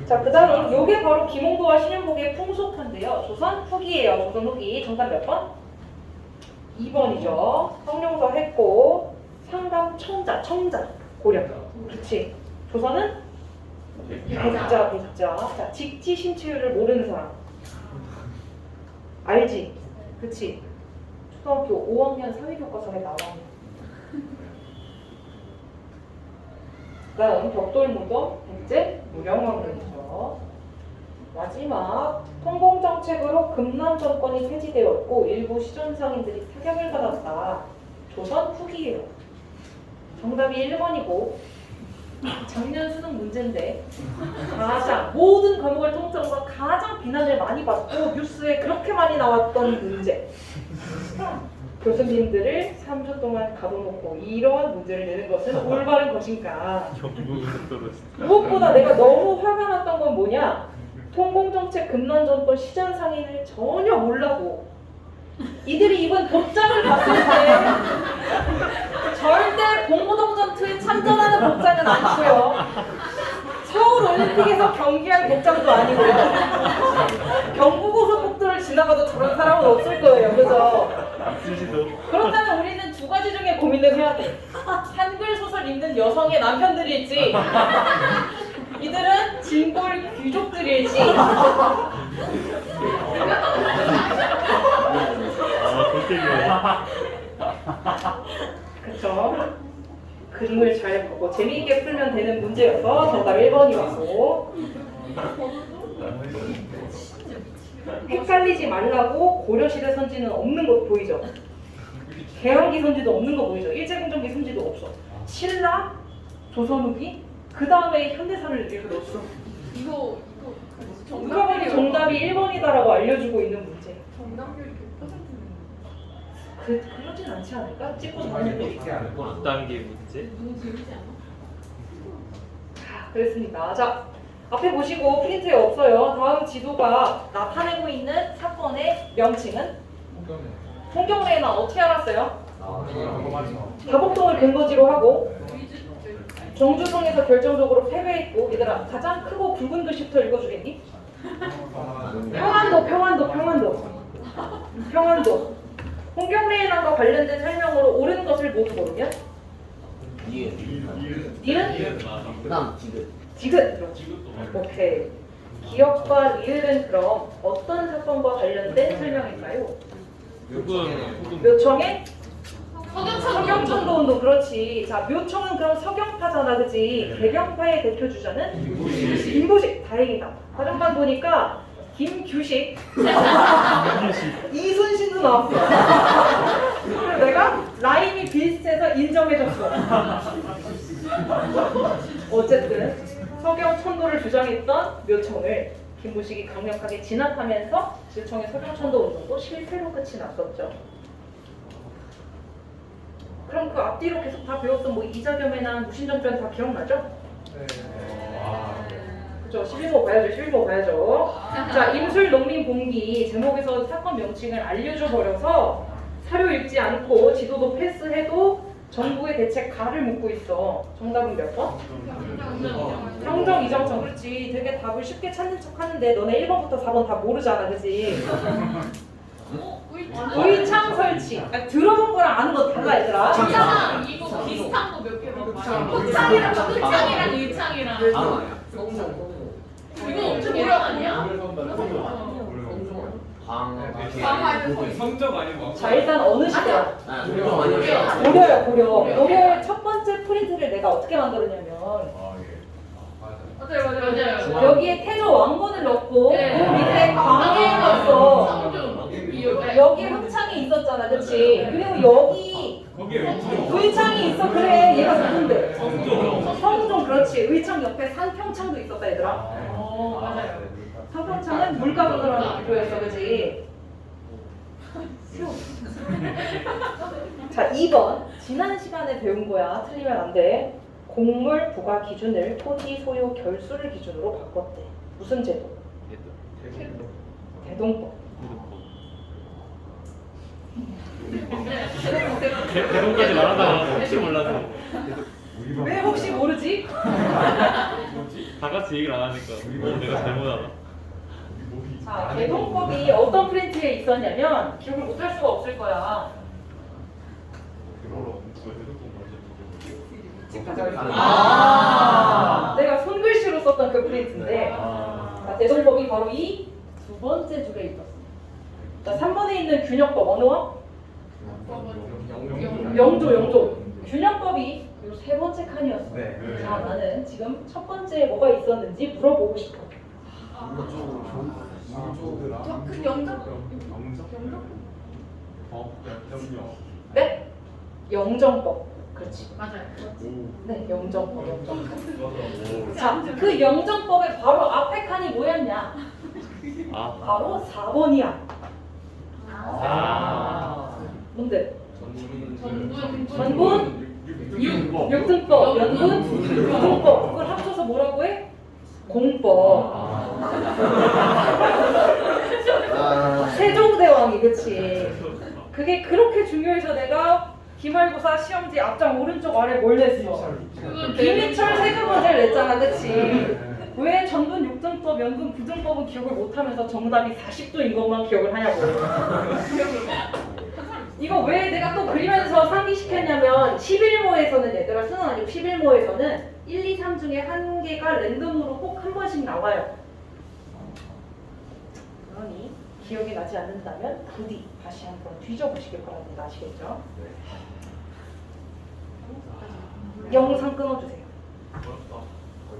자, 그 다음 요게 바로 김홍도와 신윤복의 풍속한데요. 조선 후기예요. 조선 후기. 정답 몇 번? 2번이죠. 성룡서 했고 상담 청자 고려. 그렇지. 조선은 백자. 자, 직지 신체율을 모르는 사람. 알지? 그치? 초등학교 5학년 사회교과서에 나와. 그다음 벽돌무덤, 백제, 무령왕릉이죠. 마지막 통공정책으로 금남 정권이 폐지되었고 일부 시존상인들이 타격을 받았다. 조선 후기예요. 정답이 1번이고 작년 수능 문제인데 가장 모든 과목을 통틀어서 가장 비난을 많이 받고 뉴스에 그렇게 많이 나왔던 문제. 교수님들을 3주 동안 가둬놓고 이러한 문제를 내는 것은 올바른 것인가? 무엇보다 내가 너무 화가 났던 건 뭐냐? 통공정책 금난정권 시장 상인을 전혀 몰라도 이들이 입은 복장을 봤을 때 절대 봉오동 전투에 참전하는 복장은 아니고요. 서울 올림픽에서 경기할 복장도 아니고요. 경부고속국도를 지나가도 저런 사람은 없을 거예요. 그죠? 그렇다면 우리는 두 가지 중에 고민을 해야 돼. 한글 소설 읽는 여성의 남편들일지 이들은 진골 귀족들일지 아, 골때리네. 그쵸? 그림을 잘 보고 재미있게 풀면 되는 문제여서 정답 1번이 왔고, 헷갈리지 말라고 고려시대 선지는 없는 것 보이죠? 개항기 선지도 없는 거 보이죠? 일제강점기 선지도 없어. 신라, 조선 후기, 그 다음에 현대사를 이렇게 넣었어. 이거 누가 보니 정답이 1번이다라고 알려주고 있는 문제. 정답률이 100%는 그러진 않지 않을까? 찍고 다니는 거 있어. 6단계 문제? 너무 재밌지 않아? 자, 그랬습니다. 자, 앞에 보시고 프린트에 없어요. 다음 지도가 나타내고 있는 사건의 명칭은? 홍경래는 어떻게 알았어요? 다복동을 근거지로 하고 정주성에서 결정적으로 패배했고, 얘들아 가장 크고 굵은 글씨부터 읽어주겠니? 평안도. 홍경래인과 관련된 설명으로 옳은 것을 모두 모르면? 니은? 그다음 지금 지긋. 오케이. 기억과 리을은 그럼 어떤 사건과 관련된 설명일까요? 혹은 묘청의 서경천 서경천도 운동. 그렇지. 자, 묘청은 그럼 서경파잖아, 그지? 개경파의 대표 주자는 김부식. 다행이다. 다른반 보니까 김규식, 이순신도 나왔어. 그래서 내가 라임이 비슷해서 인정해줬어. 어쨌든 서경천도를 주장했던 묘청을 김부식이 강력하게 진압하면서 묘청의 서경천도 운동도 실패로 끝이 났었죠. 그럼 그 앞뒤로 계속 다 배웠던 뭐 이자겸에나 무신정변 다 기억나죠? 그죠? 11모 봐야죠. 자, 임술 농민 봉기 제목에서 사건 명칭을 알려줘 버려서 사료 읽지 않고 지도도 패스해도 정부의 대책 가를 묻고 있어. 정답은 몇 번? 평정 이정천. 그렇지. 되게 답을 쉽게 찾는 척 하는데 너네 1번부터 4번 다 모르잖아, 그치? 의창 설치. 아, 들어본 거랑 아는 거 달라, 얘들아. 있잖아. 이거 비슷한 거 몇 개만 봐. 흑창이랑 의창이랑 이거 엄청 유명 아니야? 성적 아니고. 자, 일단 어느 시대야? 고려요. 고려의 첫 번째 프린트를 내가 어떻게 만들었냐면 맞아요. 여기에 태조 왕건을 넣고 네. 그 밑에 광해를 넣었어. 성종. 여기 흑창이 있었잖아, 그렇지? 그리고 여기 거기에 의창이 있어. 그래, 얘가 누군데? 성종. 그렇지. 의창 옆에 상평창도 있었다, 얘들아. 맞아요. 상평창은 물가분으로 하는 기도였어, 그렇지? 자, 2번. 지난 시간에 배운 거야. 틀리면 안 돼. 곡물 부과 기준을 토지 소유 결수를 기준으로 바꿨대. 무슨 제도? 대동법. 대본까지 말하다가 혹시 몰라서 왜 혹시 모르지? 다 같이 얘기를 안 하니까 내가 잘못하나? 자, 대동법이 어떤 프린트에 있었냐면 기억을 못할 수가 없을 거야. 내가 손글씨로 썼던 그 프린트인데, 자, 대동법이 바로 이 두 번째 줄에 있었어. 자, 3번에 있는 균형법 어느 원? 영조. 균형법이 이 세 번째 칸이었어. 자, 나는 지금 첫 번째에 뭐가 있었는지 물어보고 싶어. 그 영적? 네? 영정법. 그렇지. 맞아요. 네, 영정법. 자, 그 영정법의 바로 앞에 칸이 뭐였냐? 바로 4번이야. 뭔데? 전분, 육등법, 연분, 부등법. 그걸 합쳐서 뭐라고 해? 공법. 세종대왕이, 그치? 그게 그렇게 중요해서 내가 기말고사 시험지 앞장 오른쪽 아래 뭘 냈어? 김희철 세금 문제를 냈잖아, 그치? 왜 전분 육등법, 연분 부등법은 기억을 못하면서 정답이 40도인 것만 기억을 하냐고. 이거 왜 내가 또 그리면서 상기시켰냐면 11모에서는 얘들아, 수능 아니고 11모에서는 1, 2, 3 중에 한 개가 랜덤으로 꼭 한 번씩 나와요. 기억이 나지 않는다면 부디 다시 한번 뒤져보시길 바랍니다. 아시겠죠? 영상 끊어주세요. 어렵다. 저